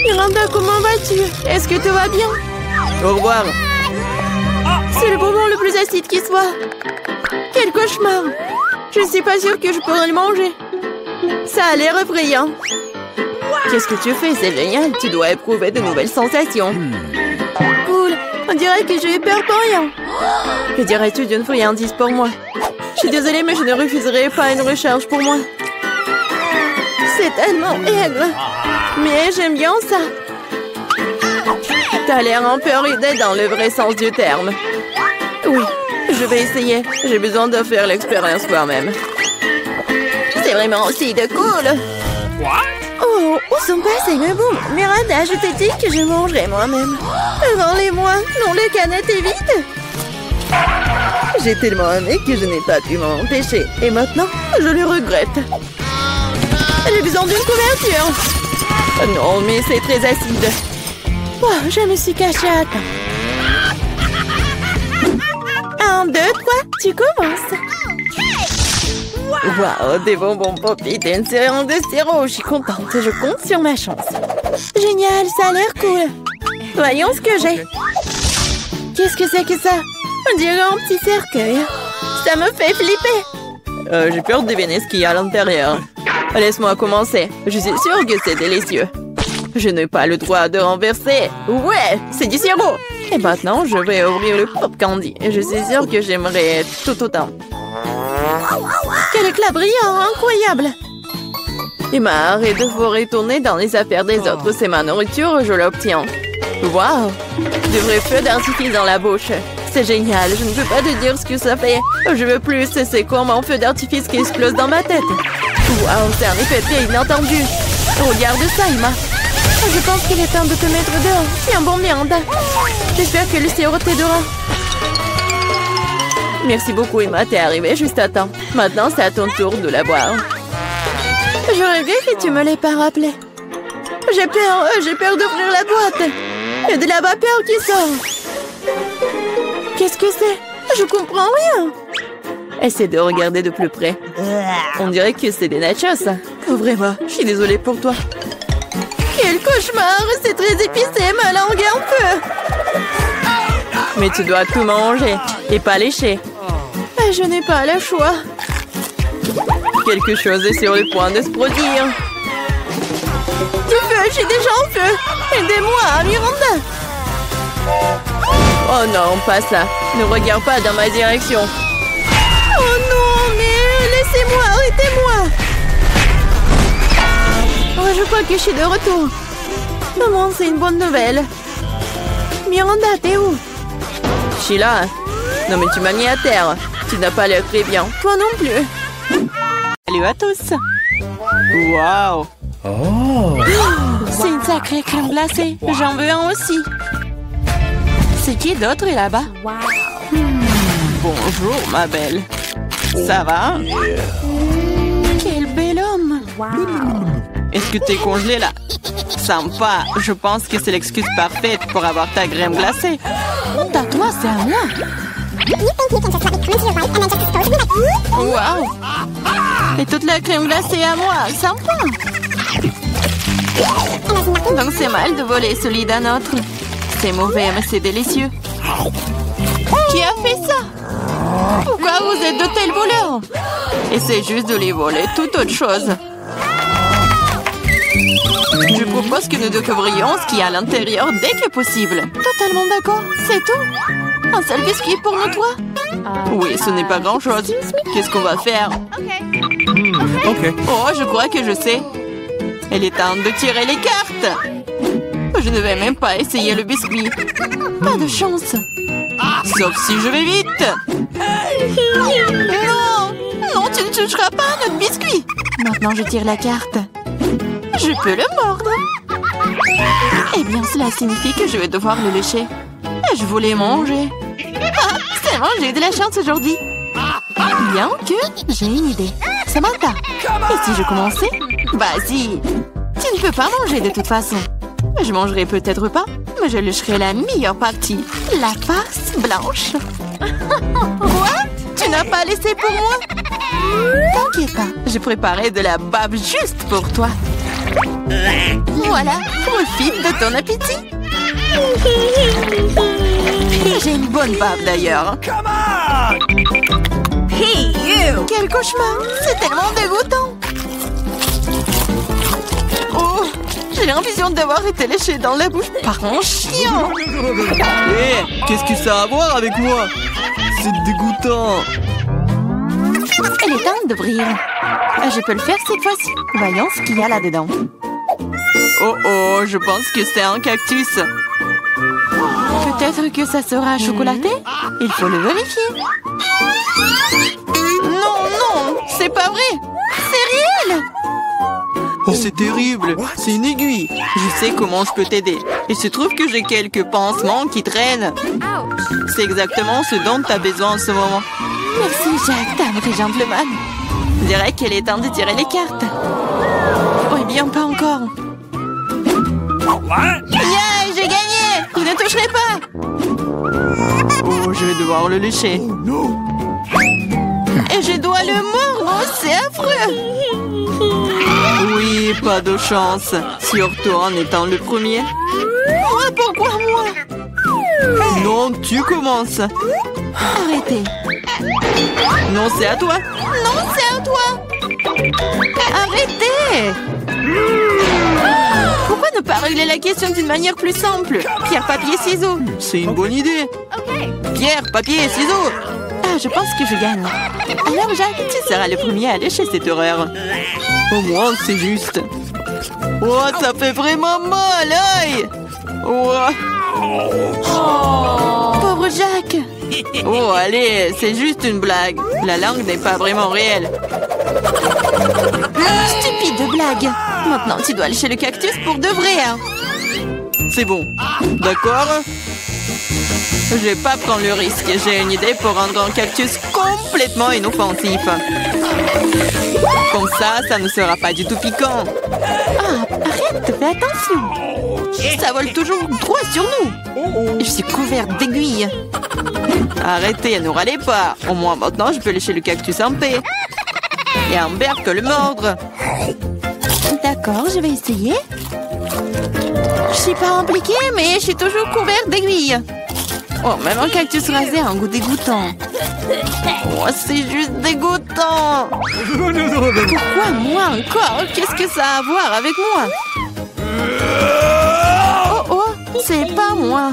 Miranda, comment vas-tu? Est-ce que tout va bien? Au revoir. C'est le bonbon le plus acide qui soit. Quel cauchemar. Je ne suis pas sûre que je pourrais le manger. Ça a l'air effrayant. Qu'est-ce que tu fais? C'est génial. Tu dois éprouver de nouvelles sensations. Cool. On dirait que j'ai eu peur pour rien. Que dirais-tu d'une friandise pour moi? Je suis désolée, mais je ne refuserai pas une recharge pour moi. C'est tellement aigre. Mais j'aime bien ça. T'as l'air un peu ridée dans le vrai sens du terme. Oui, je vais essayer. J'ai besoin de faire l'expérience moi-même. C'est vraiment aussi de cool. Oh, où sont passés mes bons? Miranda, je t'ai dit que je mangerais moi-même. Rends-les-moi. Non, le canette est vide. J'ai tellement aimé que je n'ai pas pu m'en empêcher. Et maintenant, je le regrette. J'ai besoin d'une couverture. Non, mais c'est très acide. Oh, je me suis cachée à temps. 1, 2, 3, tu commences. Waouh, des bonbons Poppy et une série de sirop. Je suis contente, je compte sur ma chance. Génial, ça a l'air cool. Voyons ce que j'ai. Qu'est-ce que c'est que ça? On dirait un petit cercueil. Ça me fait flipper. J'ai peur de deviner ce qu'il y a à l'intérieur. Laisse-moi commencer. Je suis sûre que c'est délicieux. Je n'ai pas le droit de renverser. Ouais, c'est du sirop. Et maintenant, je vais ouvrir le pop candy. Et je suis sûre que j'aimerais tout autant. Quel éclat brillant, incroyable. Emma, arrête de vous retourner dans les affaires des autres. C'est ma nourriture, je l'obtiens. Waouh, de vrais feux d'artifice dans la bouche. C'est génial, je ne peux pas te dire ce que ça fait. Je veux plus, c'est comme un feu d'artifice qui explose dans ma tête. Waouh, c'est un effet très inattendu. Regarde ça, Emma. Je pense qu'il est temps de te mettre dehors. Tiens bon, Miranda. J'espère que le sirop t'aidera. Merci beaucoup, Emma. T'es arrivée juste à temps. Maintenant, c'est à ton tour de la boire. Je regrette que tu me l'aies pas rappelé. J'ai peur d'ouvrir la boîte. Il y a de la vapeur qui sort. Qu'est-ce que c'est? Je comprends rien. Essaie de regarder de plus près. On dirait que c'est des nachos. Oh, vraiment, je suis désolée pour toi. Quel cauchemar! C'est très épicé, ma langue est en feu. Mais tu dois tout manger et pas lécher. Je n'ai pas le choix. Quelque chose est sur le point de se produire. Du feu, je suis déjà en feu. Aidez-moi, Miranda. Oh non, pas ça. Ne regarde pas dans ma direction. Oh non, mais laissez-moi, arrêtez-moi. Oh, je crois que je suis de retour. Maman, c'est une bonne nouvelle. Miranda, t'es où? Je suis là. Non mais tu m'as mis à terre. Tu n'as pas l'air très bien. Toi non plus. Salut à tous. Waouh. Oh. C'est une sacrée crème glacée. J'en veux un aussi. C'est qui d'autre est là-bas? Bonjour, ma belle. Ça va? Quel bel homme. Est-ce que t'es congelé là? Sympa. Je pense que c'est l'excuse parfaite pour avoir ta crème glacée. À toi, c'est à moi. Waouh. Et toute la crème glacée à moi. Sympa. Donc c'est mal de voler celui d'un autre. C'est mauvais, mais c'est délicieux. Qui a fait ça? Pourquoi vous êtes de tels voleurs? Essayez juste de les voler, toute autre chose. Je propose que nous découvrions ce qu'il y a à l'intérieur dès que possible. Totalement d'accord, c'est tout. Un seul biscuit pour nous trois? Oui, ce n'est pas grand-chose. Qu'est-ce qu'on va faire? Ok. Oh, je crois que je sais. Il est temps de tirer les cartes. Je ne vais même pas essayer le biscuit. Pas de chance. Sauf si je vais vite. Non! Non, tu ne toucheras pas à notre biscuit. Maintenant, je tire la carte. Je peux le mordre. Eh bien, cela signifie que je vais devoir le lécher. Je voulais manger. Ah, c'est bon, j'ai eu de la chance aujourd'hui. Bien que j'ai une idée. Samantha, et si je commençais? Vas-y. Tu ne peux pas manger de toute façon. Je mangerai peut-être pas, mais je lécherai la meilleure partie. La farce blanche. Quoi? Tu n'as pas laissé pour moi? T'inquiète pas, j'ai préparé de la bave juste pour toi. Voilà, profite de ton appétit. J'ai une bonne bave d'ailleurs. Hey, you! Quel cauchemar! C'est tellement dégoûtant! Oh! J'ai l'impression d'avoir été léchée dans la bouche par un chien! Hé, qu'est-ce que ça a à voir avec moi? C'est dégoûtant! Il est temps d'ouvrir. Je peux le faire cette fois-ci. Voyons ce qu'il y a là-dedans. Oh oh, je pense que c'est un cactus. Peut-être que ça sera chocolaté? Il faut le vérifier. Non, non, c'est pas vrai. C'est réel. Oh, c'est terrible, c'est une aiguille. Je sais comment je peux t'aider. Il se trouve que j'ai quelques pansements qui traînent. C'est exactement ce dont tu as besoin en ce moment. Merci, Jack, t'es un vrai gentleman. Je dirais qu'il est temps de tirer les cartes. Oh bien, pas encore. Yeah, j'ai gagné. Vous ne toucherez pas. Oh, je vais devoir le lécher. Et je dois le mordre, c'est affreux. Oui, pas de chance. Surtout en étant le premier. Moi, pourquoi moi? Non, tu commences. Arrêtez. Non, c'est à toi. Non, c'est à toi. Arrêtez. Pourquoi ne pas régler la question d'une manière plus simple? Pierre, papier, ciseaux. C'est une bonne idée. Pierre, papier, ciseaux. Ah, je pense que je gagne. Alors, Jacques, tu seras le premier à lécher cette horreur. Au moins, c'est juste. Oh, ça fait vraiment mal, aïe. Oh. Pauvre Jacques. Oh, allez, c'est juste une blague. La langue n'est pas vraiment réelle. Stupide blague. Maintenant, tu dois lécher le cactus pour de vrai. Hein. C'est bon. D'accord? Je vais pas prendre le risque. J'ai une idée pour rendre un cactus complètement inoffensif. Comme ça ne sera pas du tout piquant. Ah, arrête, fais attention. Ça vole toujours droit sur nous. Je suis couverte d'aiguilles. Arrêtez, ne râlez pas. Au moins maintenant, je peux lécher le cactus en paix. Et Amber peut le mordre. D'accord, je vais essayer. Je suis pas impliquée, mais je suis toujours couverte d'aiguilles. Oh, même un cactus rasé a un goût dégoûtant. Oh, c'est juste dégoûtant. Pourquoi moi encore? Qu'est-ce que ça a à voir avec moi? Oh, oh, c'est pas moi.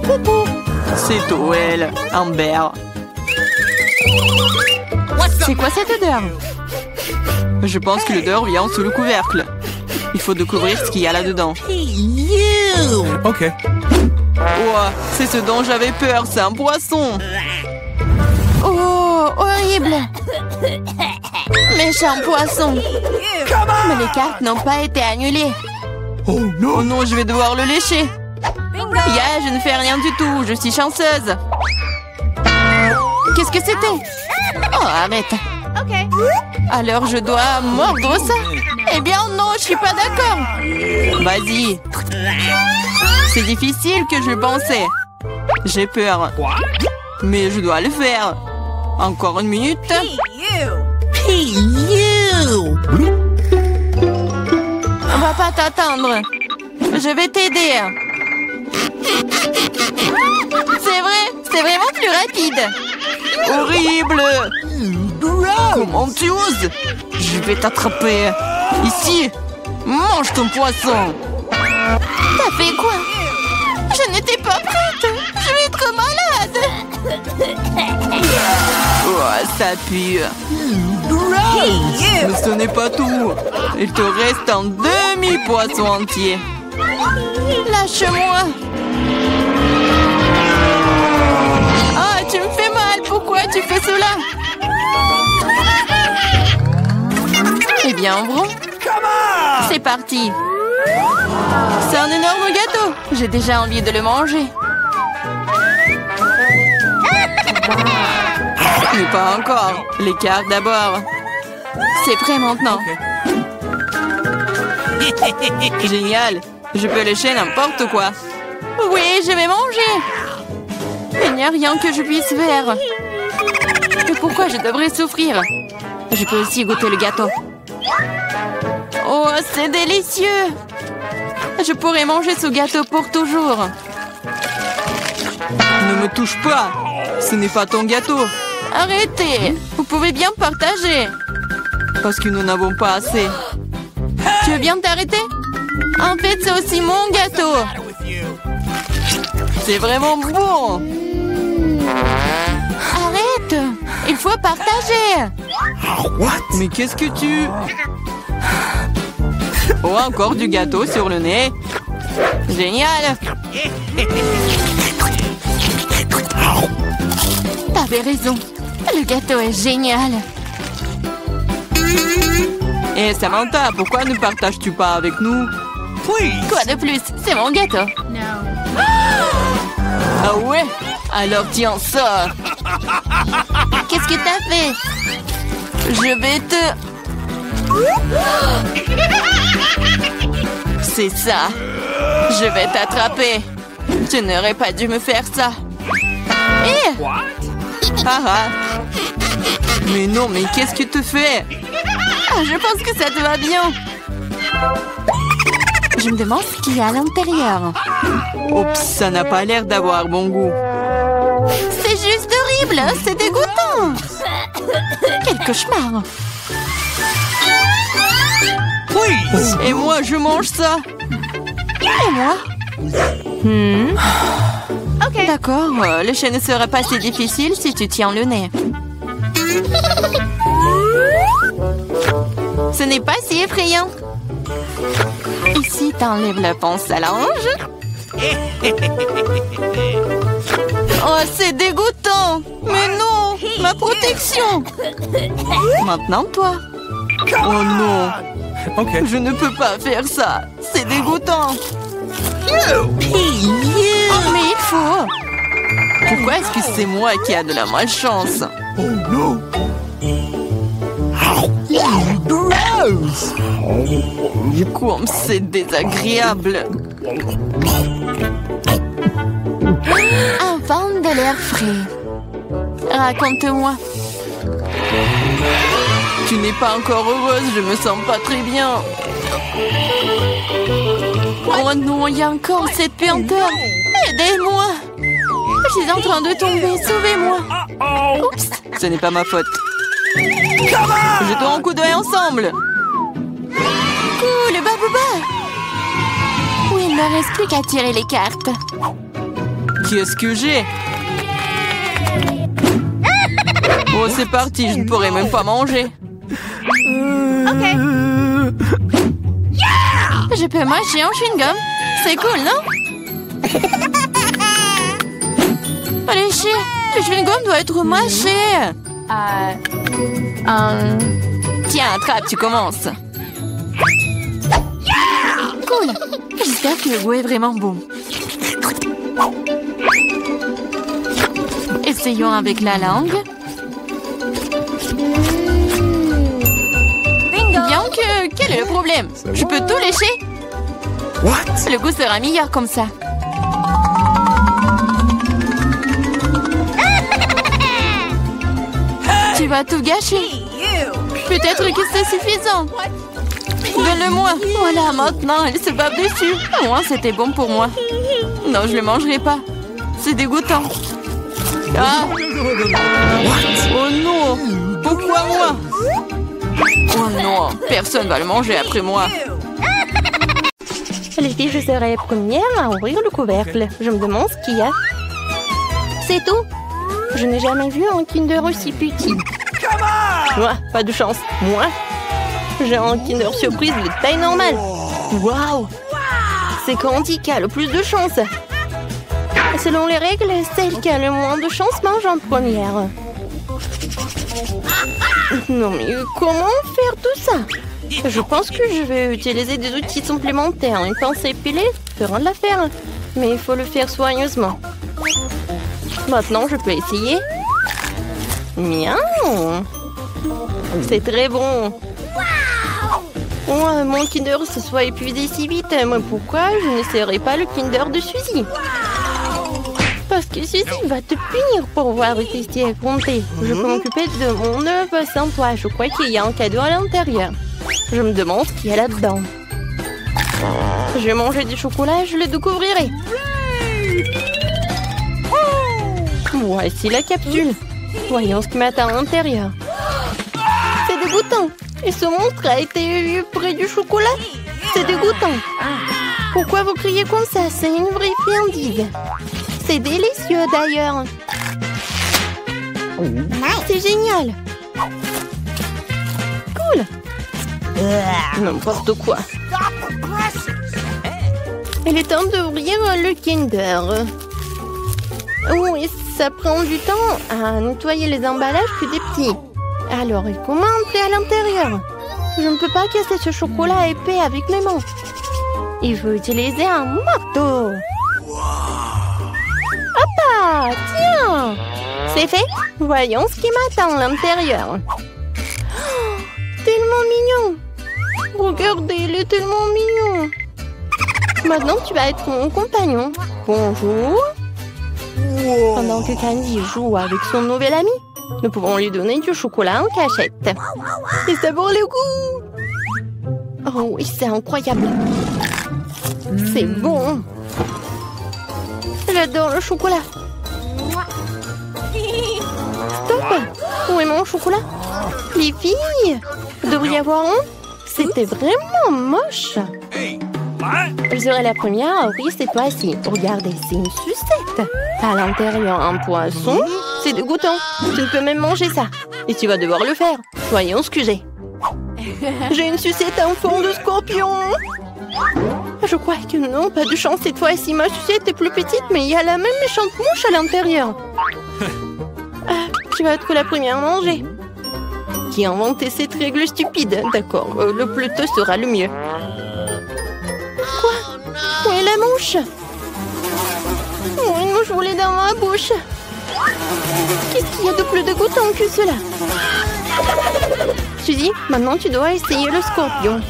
Poupou. C'est Toel, Amber. C'est quoi cette odeur? Je pense que l'odeur vient sous le couvercle. Il faut découvrir ce qu'il y a là-dedans. Ok. Oh, c'est ce dont j'avais peur, c'est un poisson. Oh, horrible. Méchant poisson. Mais les cartes n'ont pas été annulées. Oh no. Oh non, je vais devoir le lécher. Ya, je ne fais rien du tout. Je suis chanceuse. Qu'est-ce que c'était? Oh, arrête. Alors je dois mordre ça? Eh bien non, je suis pas d'accord. Vas-y. C'est difficile que je pensais. J'ai peur. Mais je dois le faire. Encore une minute. On va pas t'attendre. Je vais t'aider. C'est vraiment plus rapide. Horrible. Comment tu oses? Je vais t'attraper. Ici. Mange ton poisson. T'as fait quoi? Je n'étais pas prête. Je vais être malade. Oh, ça pue. Mais ce n'est pas tout. Il te reste un demi-poisson entier. Lâche-moi. Ah, tu me fais mal. Pourquoi tu fais cela? Eh bien, bon. C'est parti. C'est un énorme gâteau. J'ai déjà envie de le manger. Mais pas encore. Les cartes d'abord. C'est prêt maintenant. Génial. Je peux lécher n'importe quoi. Oui, je vais manger. Il n'y a rien que je puisse faire. Mais pourquoi je devrais souffrir? Je peux aussi goûter le gâteau. Oh, c'est délicieux. Je pourrais manger ce gâteau pour toujours. Ne me touche pas. Ce n'est pas ton gâteau. Arrêtez. Vous pouvez bien partager. Parce que nous n'avons pas assez. Tu veux bien t'arrêter? En fait, c'est aussi mon gâteau. C'est vraiment bon. Arrête. Il faut partager. Mais qu'est-ce que tu... Oh, encore du gâteau sur le nez. Génial. T'avais raison. Le gâteau est génial. Et Samantha, pourquoi ne partages-tu pas avec nous? Quoi de plus? C'est mon gâteau. Ah ouais? Alors tiens ça. Qu'est-ce que t'as fait? Je vais te... C'est ça. Je vais t'attraper. Tu n'aurais pas dû me faire ça. Eh! Ah ah. Mais non, mais qu'est-ce que tu fais? Ah, je pense que ça te va bien. Je me demande ce qu'il y a à l'intérieur. Oups, ça n'a pas l'air d'avoir bon goût. C'est juste horrible, c'est dégoûtant. Quel cauchemar. Et moi, je mange ça. Et moi? Ok. D'accord, le chien ne sera pas si difficile si tu tiens le nez. Ce n'est pas si effrayant. Ici, t'enlèves la pince à linge. Oh, c'est dégoûtant. Mais non, ma protection. Maintenant, toi. Oh non. Okay. Je ne peux pas faire ça. C'est dégoûtant. Mais il faut. Pourquoi est-ce que c'est moi qui a de la malchance? Oh no. Comme c'est désagréable. Un vent de l'air frais. Raconte-moi. Tu n'es pas encore heureuse, je me sens pas très bien. Oh non, il y a encore cette puanteur. Aidez-moi. Je suis en train de tomber, sauvez-moi. Oups, ce n'est pas ma faute. Jetons un coup d'œil ensemble. Cool, Babouba. Oui, il ne reste plus qu'à tirer les cartes. Qu'est-ce que j'ai? Oh, c'est parti, je ne pourrai même pas manger. Ok. Je peux mâcher un chewing-gum. C'est cool, non? Allez, chier. Le chewing-gum doit être mâché. Tiens, attrape, tu commences. Cool. J'espère que le goût est vraiment bon. Essayons avec la langue. Bien que... Quel est le problème? Je peux tout lécher? What? Le goût sera meilleur comme ça. Tu vas tout gâcher. Peut-être que c'est suffisant. Donne-le-moi. Voilà, maintenant, elle se bave dessus. Au moins, c'était bon pour moi. Non, je ne le mangerai pas. C'est dégoûtant. Ah. Oh non. Pourquoi moi? Oh non, personne va le manger après moi. Les filles, je serai la première à ouvrir le couvercle. Je me demande ce qu'il y a. C'est tout. Je n'ai jamais vu un Kinder aussi petit. Moi, pas de chance. Moi, j'ai un Kinder surprise de taille normale. Waouh! C'est Candy qui a le plus de chance. Selon les règles, celle qui a le moins de chance mange en première. Non mais comment faire tout ça? Je pense que je vais utiliser des outils supplémentaires. Une pince épilée fera de l'affaire. Mais il faut le faire soigneusement. Maintenant, je peux essayer. Miaou! C'est très bon. Oh, mon Kinder se soit épuisé si vite. Mais pourquoi je n'essaierai pas le Kinder de Suzy? Parce que Suzy va te punir pour avoir été effronté. Je peux m'occuper de mon œuvre sans toi. Je crois qu'il y a un cadeau à l'intérieur. Je me demande ce qu'il y a là-dedans. Je vais manger du chocolat et je le découvrirai. Voici la capsule. Voyons ce qui m'attend à l'intérieur. C'est dégoûtant. Et ce monstre a été près du chocolat. C'est dégoûtant. Pourquoi vous criez comme ça? C'est une vraie friandise. C'est délicieux d'ailleurs. C'est génial. Cool. N'importe quoi. Il est temps d'ouvrir le Kinder. Oui, ça prend du temps à nettoyer les emballages plus des petits. Alors, comment entrer à l'intérieur? Je ne peux pas casser ce chocolat épais avec mes mains. Il faut utiliser un marteau. Hop! Tiens! C'est fait? Voyons ce qui m'attend à l'intérieur. Oh, tellement mignon! Regardez, il est tellement mignon! Maintenant, tu vas être mon compagnon. Bonjour! Pendant que Candy joue avec son nouvel ami, nous pouvons lui donner du chocolat en cachette. Et ça vaut le coup! Oh oui, c'est incroyable! C'est bon! J'adore le chocolat! Stop! Où est mon chocolat? Les filles! Vous devriez avoir honte! C'était vraiment moche! Je serai la première à ouvrir cette fois-ci. Regardez, c'est une sucette. À l'intérieur, un poisson. C'est dégoûtant. Tu ne peux même manger ça. Et tu vas devoir le faire. Voyons ce que j'ai. J'ai une sucette en fond de scorpion. Je crois que non, pas de chance cette fois-ci. Ma sucette est plus petite, mais il y a la même méchante mouche à l'intérieur. Tu vas être la première à manger. Qui a inventé cette règle stupide? D'accord, le plus tôt sera le mieux. Quoi? Où est la mouche? Oh, une mouche volée dans ma bouche. Qu'est-ce qu'il y a de plus dégoûtant que cela? Suzy, maintenant tu dois essayer le scorpion.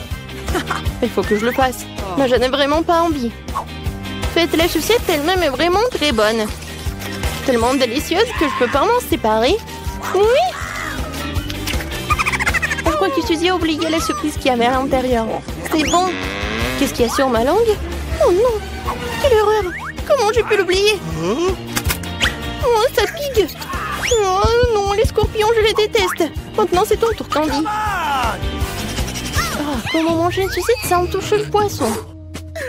Il faut que je le fasse. Mais je n'ai vraiment pas envie. Faites la sucette elle-même est vraiment très bonne. Tellement délicieuse que je peux pas m'en séparer. Oui! Je crois que Suzy a oublié la surprise qu'il y avait à l'intérieur. C'est bon. Qu'est-ce qu'il y a sur ma langue? Oh non! Quelle horreur! Comment j'ai pu l'oublier? Oh, ça pique! Oh non, les scorpions, je les déteste! Maintenant, c'est ton tour, Candy. Oh, comment manger une sucette sans toucher le poisson?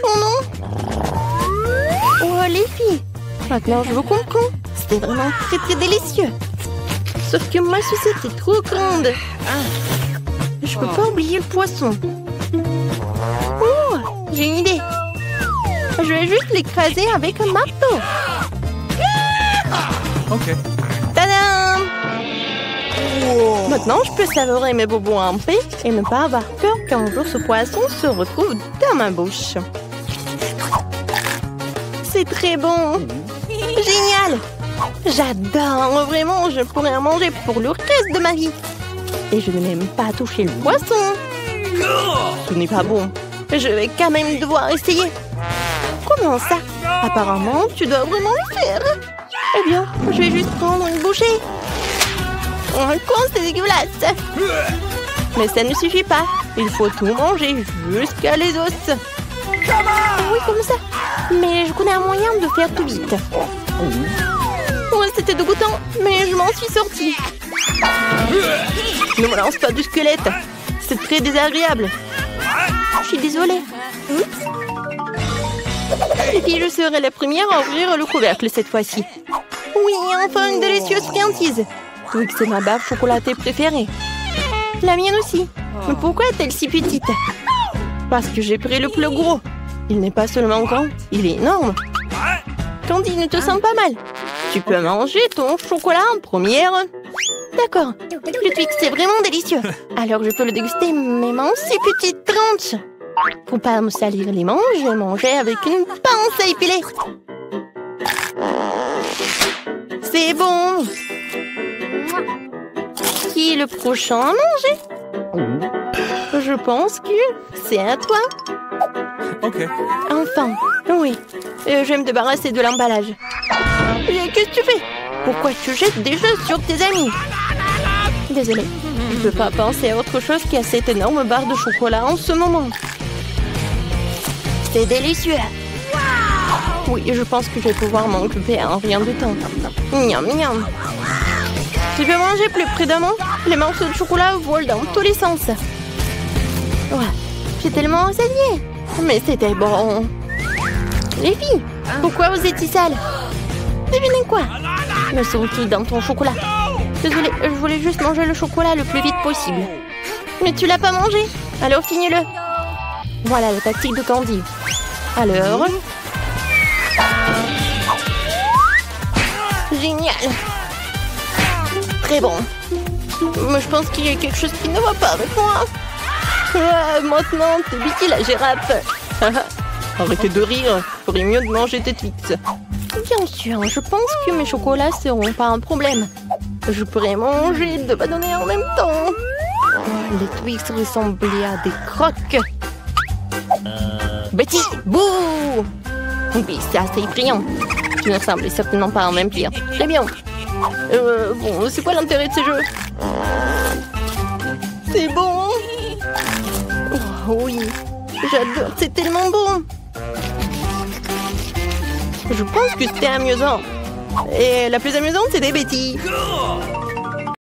Oh non! Oh, les filles! Maintenant, je vous comprends. C'était vraiment très très délicieux. Sauf que ma sucette est trop grande. Je peux pas oublier le poisson. Oh, j'ai une idée. Je vais juste l'écraser avec un marteau. Ok. Tadam! Maintenant, je peux savourer mes bobos en paix et ne pas avoir peur qu'un jour ce poisson se retrouve dans ma bouche. C'est très bon. Génial. J'adore. Vraiment, je pourrais en manger pour le reste de ma vie. Et je n'ai même pas touché le poisson. Ce n'est pas bon. Je vais quand même devoir essayer. Comment ça? Apparemment, tu dois vraiment le faire. Eh bien, je vais juste prendre une bouchée. Quoi, c'est dégueulasse. Mais ça ne suffit pas. Il faut tout manger jusqu'à les os. Oui, comme ça. Mais je connais un moyen de faire tout vite. Ouais, c'était dégoûtant, mais je m'en suis sortie. Ne me lance pas du squelette. C'est très désagréable. Je suis désolée. Oups. Et puis je serai la première à ouvrir le couvercle cette fois-ci. Oui, enfin une délicieuse friandise. Oui, c'est ma baffe chocolatée préférée. La mienne aussi. Mais pourquoi est-elle si petite? Parce que j'ai pris le plus gros. Il n'est pas seulement grand, il est énorme. Candy, ne te sens pas mal. Tu peux manger ton chocolat en première. D'accord. Le Twix, c'est vraiment délicieux. Alors je peux le déguster même en si petite tranche. Pour pas me salir les manches, je vais manger avec une pince à épiler. C'est bon. Qui est le prochain à manger? Je pense que c'est à toi. Ok. Enfin, oui. Je vais me débarrasser de l'emballage. Qu'est-ce que tu fais? Pourquoi tu jettes des choses sur tes amis? Désolée. Je ne peux pas penser à autre chose qu'à cette énorme barre de chocolat en ce moment. C'est délicieux. Oui, je pense que je vais pouvoir m'en occuper en rien de temps. Miam, miam. Tu peux manger plus près de moi? Les morceaux de chocolat volent dans tous les sens. Ouais, j'ai tellement saigné. Mais c'était bon. Les filles, pourquoi vous êtes si sales? Devinez quoi? Ils sont tous dans ton chocolat. Désolée, je voulais juste manger le chocolat le plus vite possible. Mais tu l'as pas mangé, alors finis-le. Voilà la tactique de Candy. Alors... Génial. Très bon. Mais je pense qu'il y a quelque chose qui ne va pas avec moi. Maintenant, t'es Betty la girafe. Arrêtez de rire. Il ferait mieux de manger tes Twix. Bien sûr, je pense que mes chocolats seront pas un problème. Je pourrais manger 2 bâtonnets en même temps. Les Twix ressemblaient à des croques. Betty, bouh! Oui, c'est assez effrayant. Tu ne ressembles certainement pas à un vampire. Très bien. Bon, c'est quoi l'intérêt de ces jeux? C'est bon. Oh, oui, j'adore, c'est tellement bon. Je pense que c'était amusant. Et la plus amusante, c'était Betty.